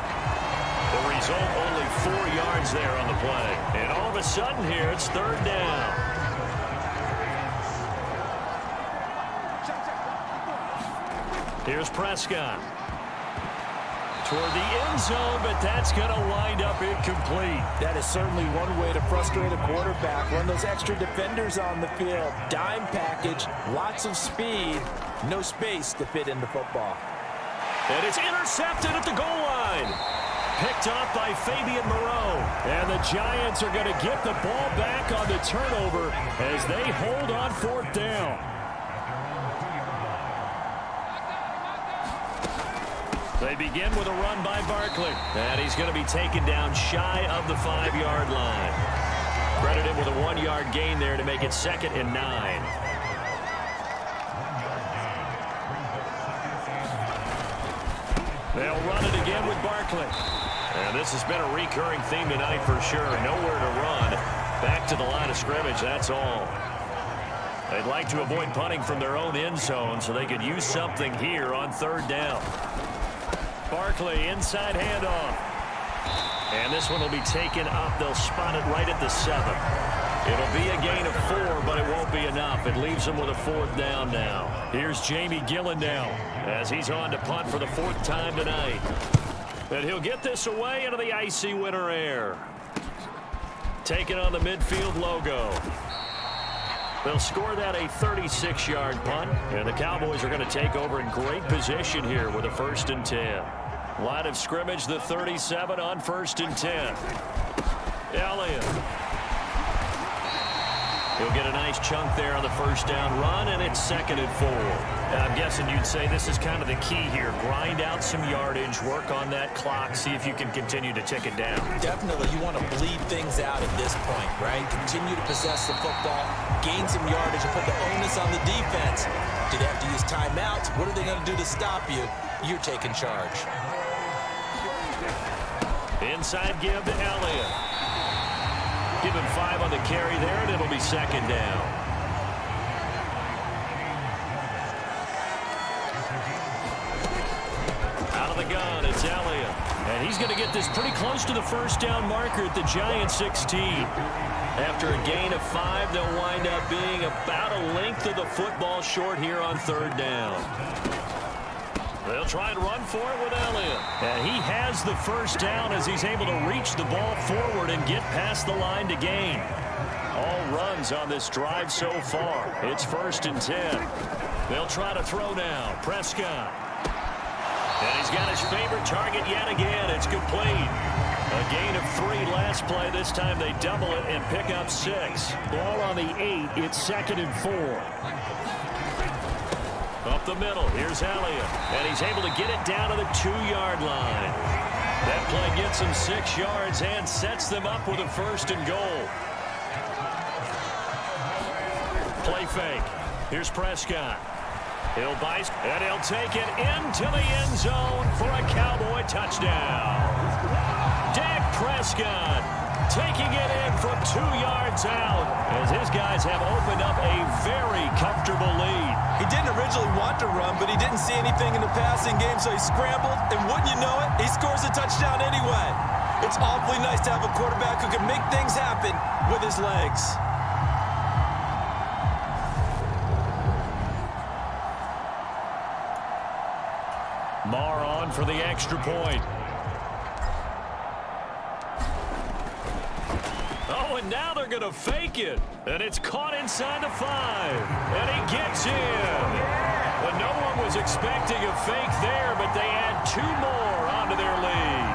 The result, only 4 yards there on the play. And all of a sudden here, it's 3rd down. Here's Prescott. Toward the end zone, but that's going to wind up incomplete. That is certainly one way to frustrate a quarterback. Run those extra defenders on the field. Dime package, lots of speed, no space to fit in the football. And it's intercepted at the goal line. Picked off by Fabian Moreau. And the Giants are going to get the ball back on the turnover as they hold on 4th down. They begin with a run by Barkley. And he's going to be taken down shy of the 5-yard line. Credit him with a 1-yard gain there to make it 2nd and 9. They'll run it again with Barkley. And this has been a recurring theme tonight for sure. Nowhere to run. Back to the line of scrimmage, that's all. They'd like to avoid punting from their own end zone so they could use something here on 3rd down. Barkley, inside handoff. And this one will be taken up. They'll spot it right at the 7. It'll be a gain of 4, but it won't be enough. It leaves them with a 4th down now. Here's Jamie Gillen now as he's on to punt for the 4th time tonight. And he'll get this away into the icy winter air. Taking on the midfield logo. They'll score that a 36-yard punt, and the Cowboys are going to take over in great position here with a 1st and 10. Line of scrimmage, the 37 on 1st and 10. Elliott. He'll get a nice chunk there on the 1st down run, and it's 2nd and 4. I'm guessing you'd say this is kind of the key here. Grind out some yardage, work on that clock, see if you can continue to tick it down. Definitely, you want to bleed things out at this point, right? Continue to possess the football, gain some yardage, and put the onus on the defense. Do they have to use timeouts? What are they going to do to stop you? You're taking charge. Inside give to Elliott. Give him 5 on the carry there, and it'll be 2nd down. Out of the gun, it's Elliott. And he's going to get this pretty close to the 1st down marker at the Giants 16. After a gain of 5, they'll wind up being about a length of the football short here on 3rd down. They'll try and run for it with Elliott. And he has the 1st down as he's able to reach the ball forward and get past the line to gain. All runs on this drive so far. It's 1st and 10. They'll try to throw now. Prescott. And he's got his favorite target yet again. It's complete. A gain of 3 last play. This time they double it and pick up 6. Ball on the 8. It's 2nd and 4. Up the middle. Here's Elliott. And he's able to get it down to the 2-yard line. That play gets him 6 yards and sets them up with a 1st and goal. Play fake. Here's Prescott. He'll bite, and he'll take it into the end zone for a Cowboy touchdown. Dak Prescott taking it in from 2 yards out as his guys have opened up a very comfortable lead. He didn't originally want to run, but he didn't see anything in the passing game, so he scrambled, and wouldn't you know it, he scores a touchdown anyway. It's awfully nice to have a quarterback who can make things happen with his legs. Marr on for the extra point. Oh, and now they're going to fake it. And it's caught inside the 5. And he gets in. But no one was expecting a fake there, but they add 2 more onto their lead.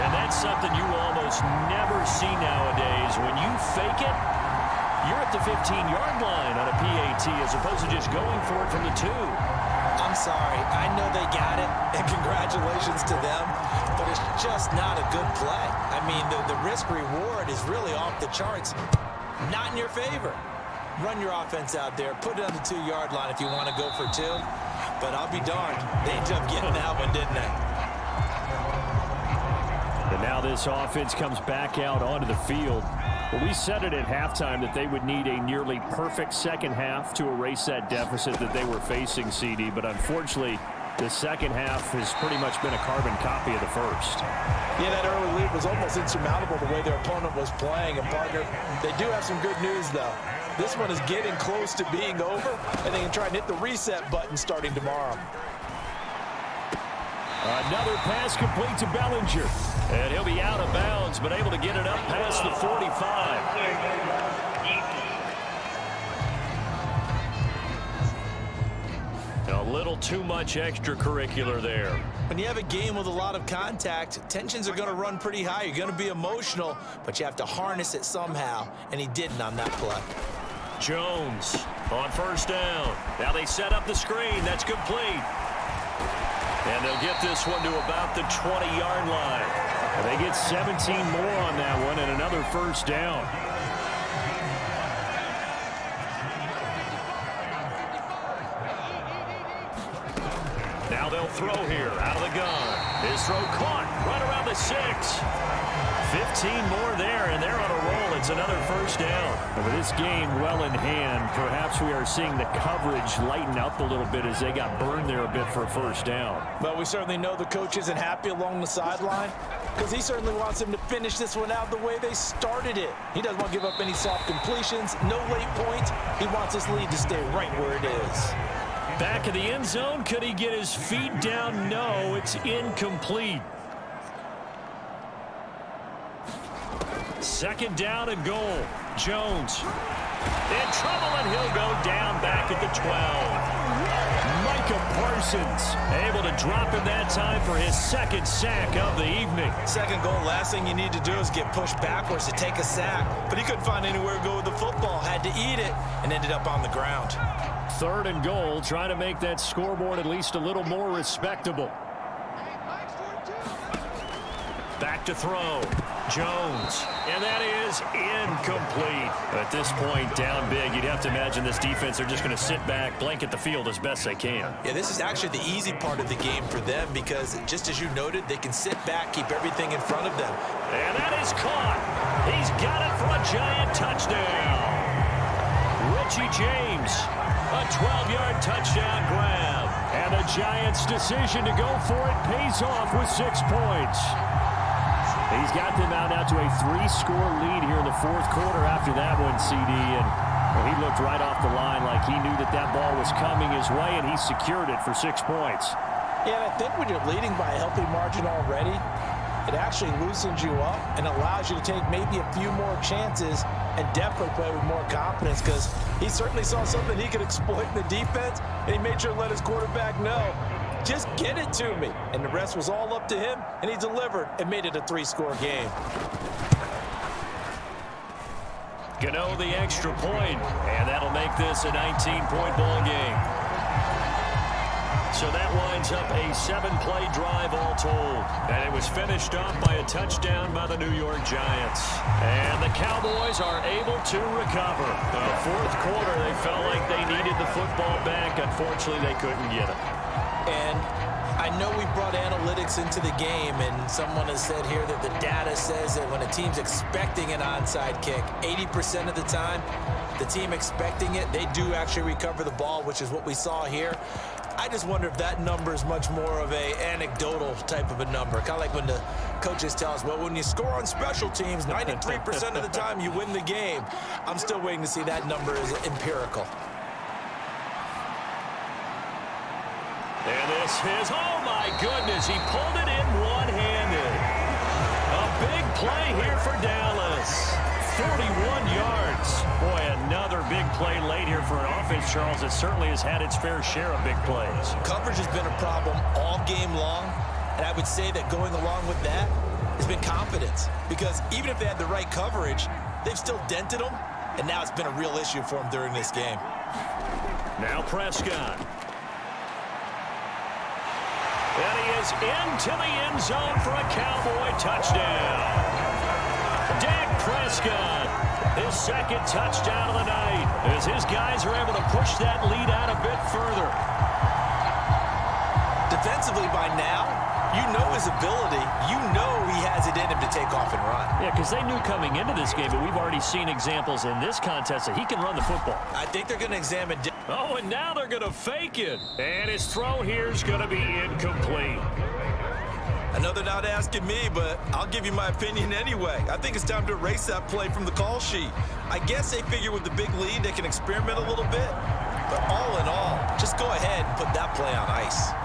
And that's something you almost never see nowadays. When you fake it, you're at the 15-yard line on a PAT as opposed to just going for it from the 2. I'm sorry. I know they got it, and congratulations to them, but it's just not a good play. I mean, the risk-reward is really off the charts. Not in your favor. Run your offense out there. Put it on the 2-yard line if you want to go for 2. But I'll be darned. They ended up getting that one, didn't they? And now this offense comes back out onto the field. Well, we said it at halftime that they would need a nearly perfect second half to erase that deficit that they were facing, CD. But unfortunately, the second half has pretty much been a carbon copy of the first. Yeah, that early lead was almost insurmountable the way their opponent was playing. And, partner, they do have some good news, though. This one is getting close to being over, and they can try and hit the reset button starting tomorrow. Another pass complete to Bellinger. And he'll be out of bounds, but able to get it up past the 45. A little too much extracurricular there. When you have a game with a lot of contact, tensions are going to run pretty high. You're going to be emotional, but you have to harness it somehow, and he didn't on that play. Jones on 1st down. Now they set up the screen. That's complete. And they'll get this one to about the 20-yard line. And they get 17 more on that one and another 1st down. Now they'll throw here out of the gun. His throw caught right around the 6. 15 more there, and they're on a roll. It's another 1st down. And with this game well in hand, perhaps we are seeing the coverage lighten up a little bit as they got burned there a bit for a 1st down. But we certainly know the coach isn't happy along the sideline because he certainly wants them to finish this one out the way they started it. He doesn't want to give up any soft completions, no late points. He wants this lead to stay right where it is. Back in the end zone, could he get his feet down? No, it's incomplete. 2nd down and goal. Jones in trouble, and he'll go down back at the 12. Micah Parsons able to drop him that time for his 2nd sack of the evening. 2nd goal, last thing you need to do is get pushed backwards to take a sack. But he couldn't find anywhere to go with the football, had to eat it, and ended up on the ground. 3rd and goal, trying to make that scoreboard at least a little more respectable. Back to throw. Jones. And that is incomplete. At this point, down big, you'd have to imagine this defense, they're just going to sit back, blanket the field as best they can. Yeah, this is actually the easy part of the game for them because, just as you noted, they can sit back, keep everything in front of them. And that is caught. He's got it for a giant touchdown. Richie James, a 12-yard touchdown grab. And the Giants' decision to go for it pays off with 6 points. He's got them out now to a 3-score lead here in the 4th quarter after that one, CD. And well, he looked right off the line like he knew that that ball was coming his way, and he secured it for 6 points. Yeah, and I think when you're leading by a healthy margin already, it actually loosens you up and allows you to take maybe a few more chances and definitely play with more confidence because he certainly saw something he could exploit in the defense, and he made sure to let his quarterback know Just get it to me. And the rest was all up to him, and he delivered and made it a 3-score game. Gano the extra point, and that'll make this a 19-point ball game. So that winds up a 7-play drive all told. And it was finished off by a touchdown by the New York Giants. And the Cowboys are able to recover. In the fourth quarter, they felt like they needed the football back. Unfortunately, they couldn't get it. And I know we brought analytics into the game, and someone has said here that the data says that when a team's expecting an onside kick, 80% of the time, the team expecting it, they do actually recover the ball, which is what we saw here. I just wonder if that number is much more of a anecdotal type of a number. Kind of like when the coaches tell us, well, when you score on special teams, 93% of the time you win the game. I'm still waiting to see that number is empirical. And this is, oh my goodness, he pulled it in one-handed. A big play here for Dallas. 41 yards. Boy, another big play late here for an offense, Charles, that certainly has had its fair share of big plays. Coverage has been a problem all game long, and I would say that going along with that has been confidence. Because even if they had the right coverage, they've still dented them, and now it's been a real issue for them during this game. Now Prescott. And he is into the end zone for a Cowboy touchdown. Dak Prescott, his second touchdown of the night, as his guys are able to push that lead out a bit further. Defensively by now, you know his ability. You know he has it in him to take off and run. Yeah, because they knew coming into this game, but we've already seen examples in this contest that he can run the football. I think they're going to examine. Oh, and now they're going to fake it. And his throw here is going to be incomplete. I know they're not asking me, but I'll give you my opinion anyway. I think it's time to erase that play from the call sheet. I guess they figure with the big lead they can experiment a little bit. But all in all, just go ahead and put that play on ice.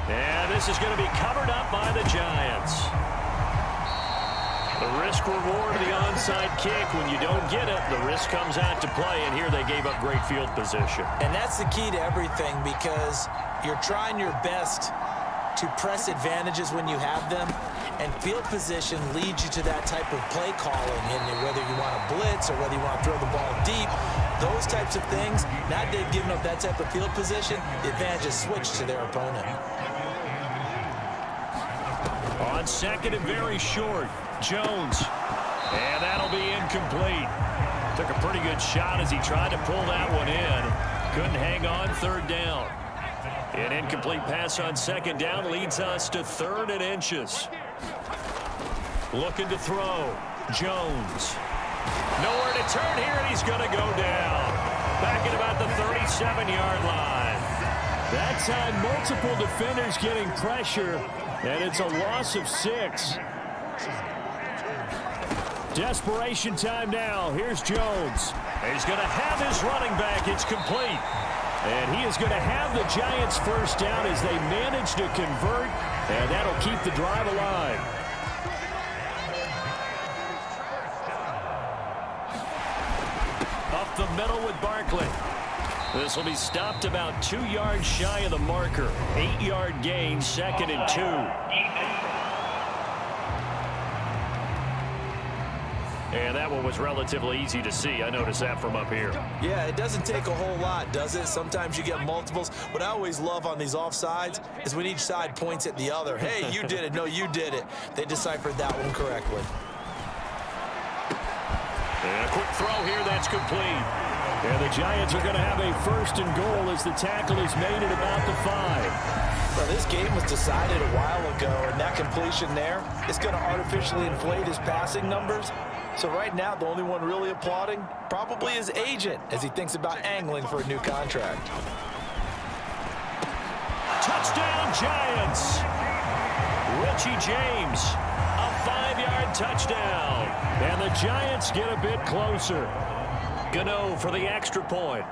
And this is going to be covered up by the Giants. The risk-reward of the onside kick, when you don't get it, the risk comes out to play, and here they gave up great field position. And that's the key to everything, because you're trying your best to press advantages when you have them, and field position leads you to that type of play calling, and whether you want to blitz or whether you want to throw the ball deep, those types of things. Now that they've given up that type of field position, the advantage is switched to their opponent. On second and very short, Jones. And that'll be incomplete. Took a pretty good shot as he tried to pull that one in. Couldn't hang on third down. An incomplete pass on second down leads us to 3rd and inches. Looking to throw. Jones. Nowhere to turn here, and he's going to go down. Back at about the 37-yard line. That time, multiple defenders getting pressure, and it's a loss of 6. Desperation time now. Here's Jones. He's going to have his running back. It's complete. And he is going to have the Giants first down as they manage to convert, and that'll keep the drive alive. Up the middle with Barkley. This will be stopped about 2 yards shy of the marker. 8-yard gain, 2nd and 2. And that one was relatively easy to see. I noticed that from up here. Yeah, it doesn't take a whole lot, does it? Sometimes you get multiples. What I always love on these offsides is when each side points at the other. Hey, you did it. No, you did it. They deciphered that one correctly. And a quick throw here. That's complete. And the Giants are going to have a 1st and goal as the tackle is made at about the 5. Well, this game was decided a while ago, and that completion there is going to artificially inflate his passing numbers. So right now, the only one really applauding probably his agent as he thinks about angling for a new contract. Touchdown, Giants. Richie James, a 5-yard touchdown. And the Giants get a bit closer. Gano for the extra point.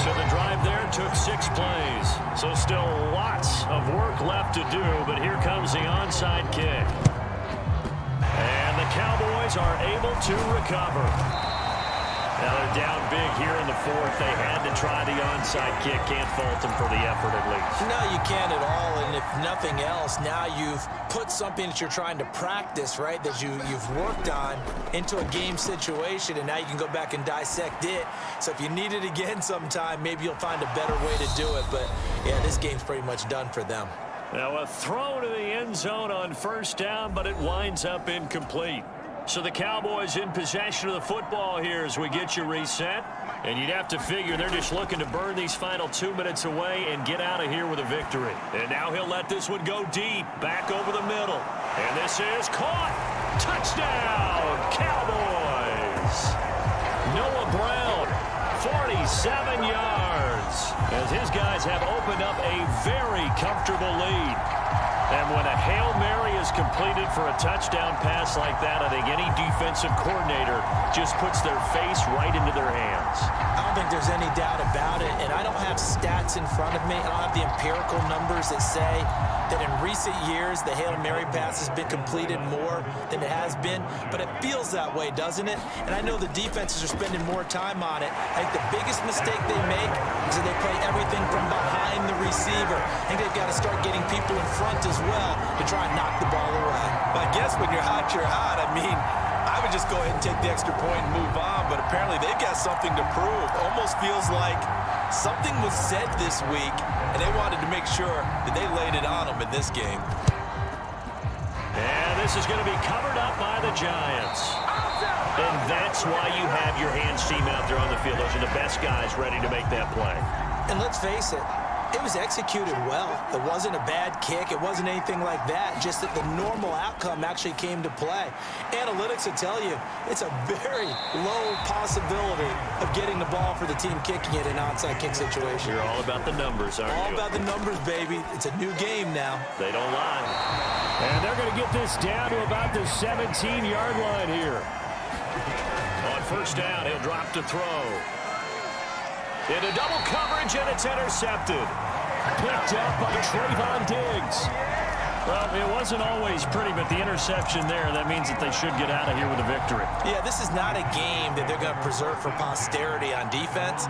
So the drive there took 6 plays. So still lots of work left to do, but here comes the onside kick. And the Cowboys are able to recover. Now they're down big here in the fourth. They had to try the onside kick. Can't fault them for the effort at least. No, you can't at all. And if nothing else, now you've put something that you're trying to practice, right, that you've worked on into a game situation, and now you can go back and dissect it. So if you need it again sometime, maybe you'll find a better way to do it. But, yeah, this game's pretty much done for them. Now a throw to the end zone on first down, but it winds up incomplete. So the Cowboys in possession of the football here as we get you reset. And you'd have to figure they're just looking to burn these final 2 minutes away and get out of here with a victory. And now he'll let this one go deep, back over the middle. And this is caught. Touchdown, Cowboys. Noah Brown, 47 yards, as his guys have opened up a very comfortable lead. And when a Hail Mary is completed for a touchdown pass like that, I think any defensive coordinator just puts their face right into their hands. I don't think there's any doubt about it, and I don't have stats in front of me. I don't have the empirical numbers that say that in recent years the Hail Mary pass has been completed more than it has been, but it feels that way, doesn't it? And I know the defenses are spending more time on it. I think the biggest mistake they make is that they play everything from behind the receiver. I think they've got to start getting people in front as well to try and knock the ball away. I guess when you're hot, you're hot. I mean, I would just go ahead and take the extra point and move on, but apparently they've got something to prove. Almost feels like something was said this week, and they wanted to make sure that they laid it on them in this game. And this is going to be covered up by the Giants. And that's why you have your hands team out there on the field. Those are the best guys ready to make that play. And let's face it, it was executed well. It wasn't a bad kick. It wasn't anything like that. Just that the normal outcome actually came to play. Analytics will tell you it's a very low possibility of getting the ball for the team kicking it in an onside kick situation. You're all about the numbers, aren't you? All about the numbers, baby. It's a new game now. They don't lie. And they're going to get this down to about the 17-yard line here. On first down, he'll drop to throw. Into double coverage, and it's intercepted. Picked up by Trayvon Diggs. Well, it wasn't always pretty, but the interception there, that means that they should get out of here with a victory. Yeah, this is not a game that they're going to preserve for posterity on defense,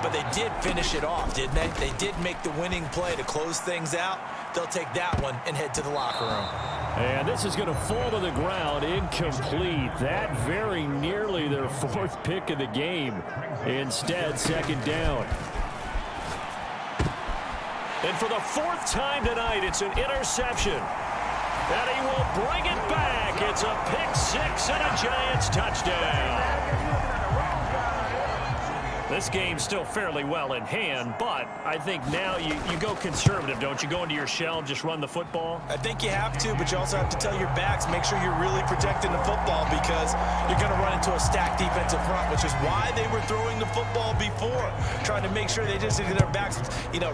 but they did finish it off, didn't they? They did make the winning play to close things out. They'll take that one and head to the locker room. And this is going to fall to the ground, incomplete. That very nearly their fourth pick of the game. Instead, second down. And for the fourth time tonight, it's an interception. And he will bring it back. It's a pick six and a Giants touchdown. This game's still fairly well in hand, but I think now you go conservative, don't you? Go into your shell and just run the football? I think you have to, but you also have to tell your backs, make sure you're really protecting the football because you're going to run into a stacked defensive front, which is why they were throwing the football before, trying to make sure they just get their backs,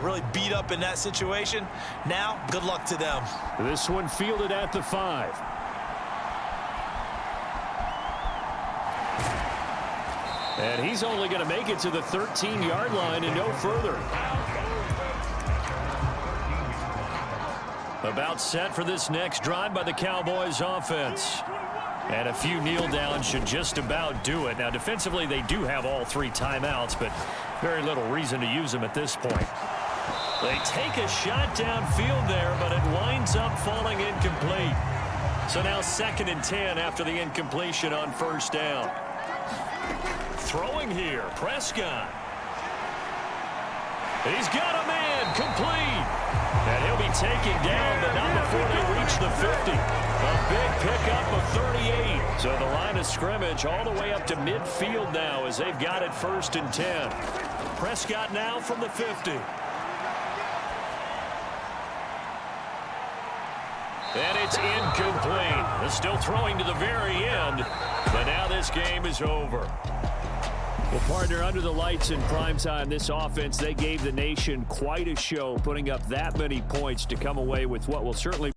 really beat up in that situation. Now, good luck to them. This one fielded at the 5. And he's only going to make it to the 13-yard line and no further. About set for this next drive by the Cowboys offense. And a few kneel downs should just about do it. Now, defensively, they do have all 3 timeouts, but very little reason to use them at this point. They take a shot downfield there, but it winds up falling incomplete. So now 2nd and 10 after the incompletion on first down. Throwing here, Prescott. He's got a man, complete. And he'll be taken down, but not before they reach the 50. A big pickup of 38. So the line of scrimmage all the way up to midfield now as they've got it 1st and 10. Prescott now from the 50. And it's incomplete. They're still throwing to the very end, but now this game is over. Well, partner, under the lights in primetime, this offense, they gave the nation quite a show, putting up that many points to come away with what will certainly